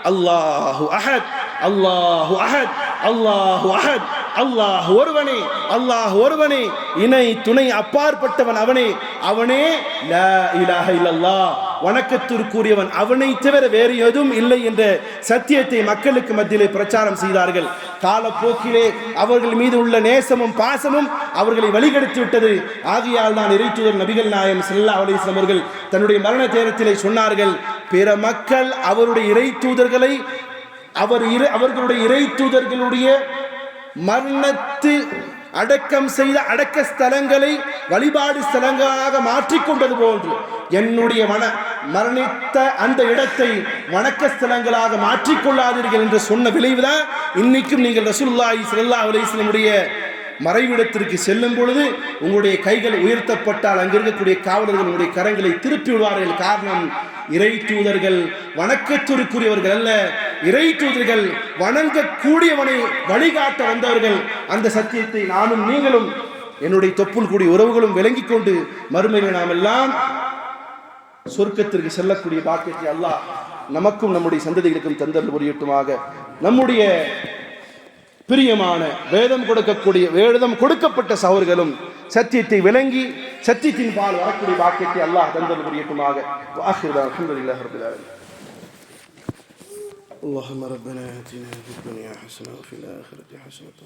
அல்லாஹு அஹத், அல்லாஹு அஹத், அல்லாஹு அஹத், அல்லாஹ் ஒருவனே, அல்லாஹ் ஒருவனே, இணை துணை அப்பாற்பட்டவன் அவனே, அவனே லா இலாஹ இல்லல்லாஹ், வணக்கத்திற்குரியவன் அவனை தவிர வேறு எதுவும் இல்லை என்ற சத்தியத்தை மக்களுக்கு மத்தியிலே பிரச்சாரம் செய்தார்கள். காலப்போக்கிலே அவர்கள் மீது உள்ள நேசமும் பாசமும் அவர்களை வழிகெடுத்து விட்டது. ஆகையால் தான் இறை தூதர் நபிகள் நாயகம் ஸல்லல்லாஹு அலைஹி வஸல்லம் அவர்கள் தன்னுடைய மரண நேரத்திலே சொன்னார்கள், பிற மக்கள் அவருடைய இறை தூதர்களை அவர்களுடைய இறை தூதர்களுடைய மரணத்து அடக்கம் செய்த அடக்க ஸ்தலங்களை வழிபாடு ஸ்தலங்களாக மாற்றிக்கொண்டது போன்று என்னுடைய மரணித்த அந்த இடத்தை வணக்க ஸ்தலங்களாக மாற்றிக்கொள்ளாதீர்கள் என்று சொன்ன விளைவுதான் இன்னைக்கும் நீங்கள் ரசூலுல்லாஹி ஸல்லல்லாஹு அலைஹி வஸல்லம் மறைவிடத்திற்கு செல்லும் பொழுது உங்களுடைய கைகள் உயர்த்தப்பட்டால் அங்கு இருக்கக்கூடிய காவலர்கள் உங்களுடைய கரங்களை திருப்பி விடுவார்கள். காரணம், இறை தூதர்கள் வணக்கத்திற்குரியவர்கள் அல்ல, இறை தூதர்கள் வணங்கக்கூடியவனை வழிகாட்ட வந்தவர்கள். அந்த சத்தியத்தை நானும் நீங்களும் என்னுடைய தொப்புள் கூடிய உறவுகளும் விளங்கிக் கொண்டு மறுமையில் நாம் எல்லாம் சொர்க்கத்திற்கு செல்லக்கூடிய பாக்கியத்தை அல்லாஹ் நமக்கும் நம்முடைய சந்ததிகளுக்கும் தந்தல் புரியட்டுமாக. நம்முடைய பிரியமான வேதம் கொடுக்கப்பட்ட சகோதரர்களும் சத்தியத்தை விளங்கி சத்தியத்தின் பால் வரக்கூடிய பாக்கியத்தை அல்லாஹ் தந்தல் புரியட்டுமாக. அல்ஹம்துலில்லாஹி ரப்பில் ஆலமீன். اللهم ربنا آتنا في الدنيا حسنة وفي الآخرة حسنة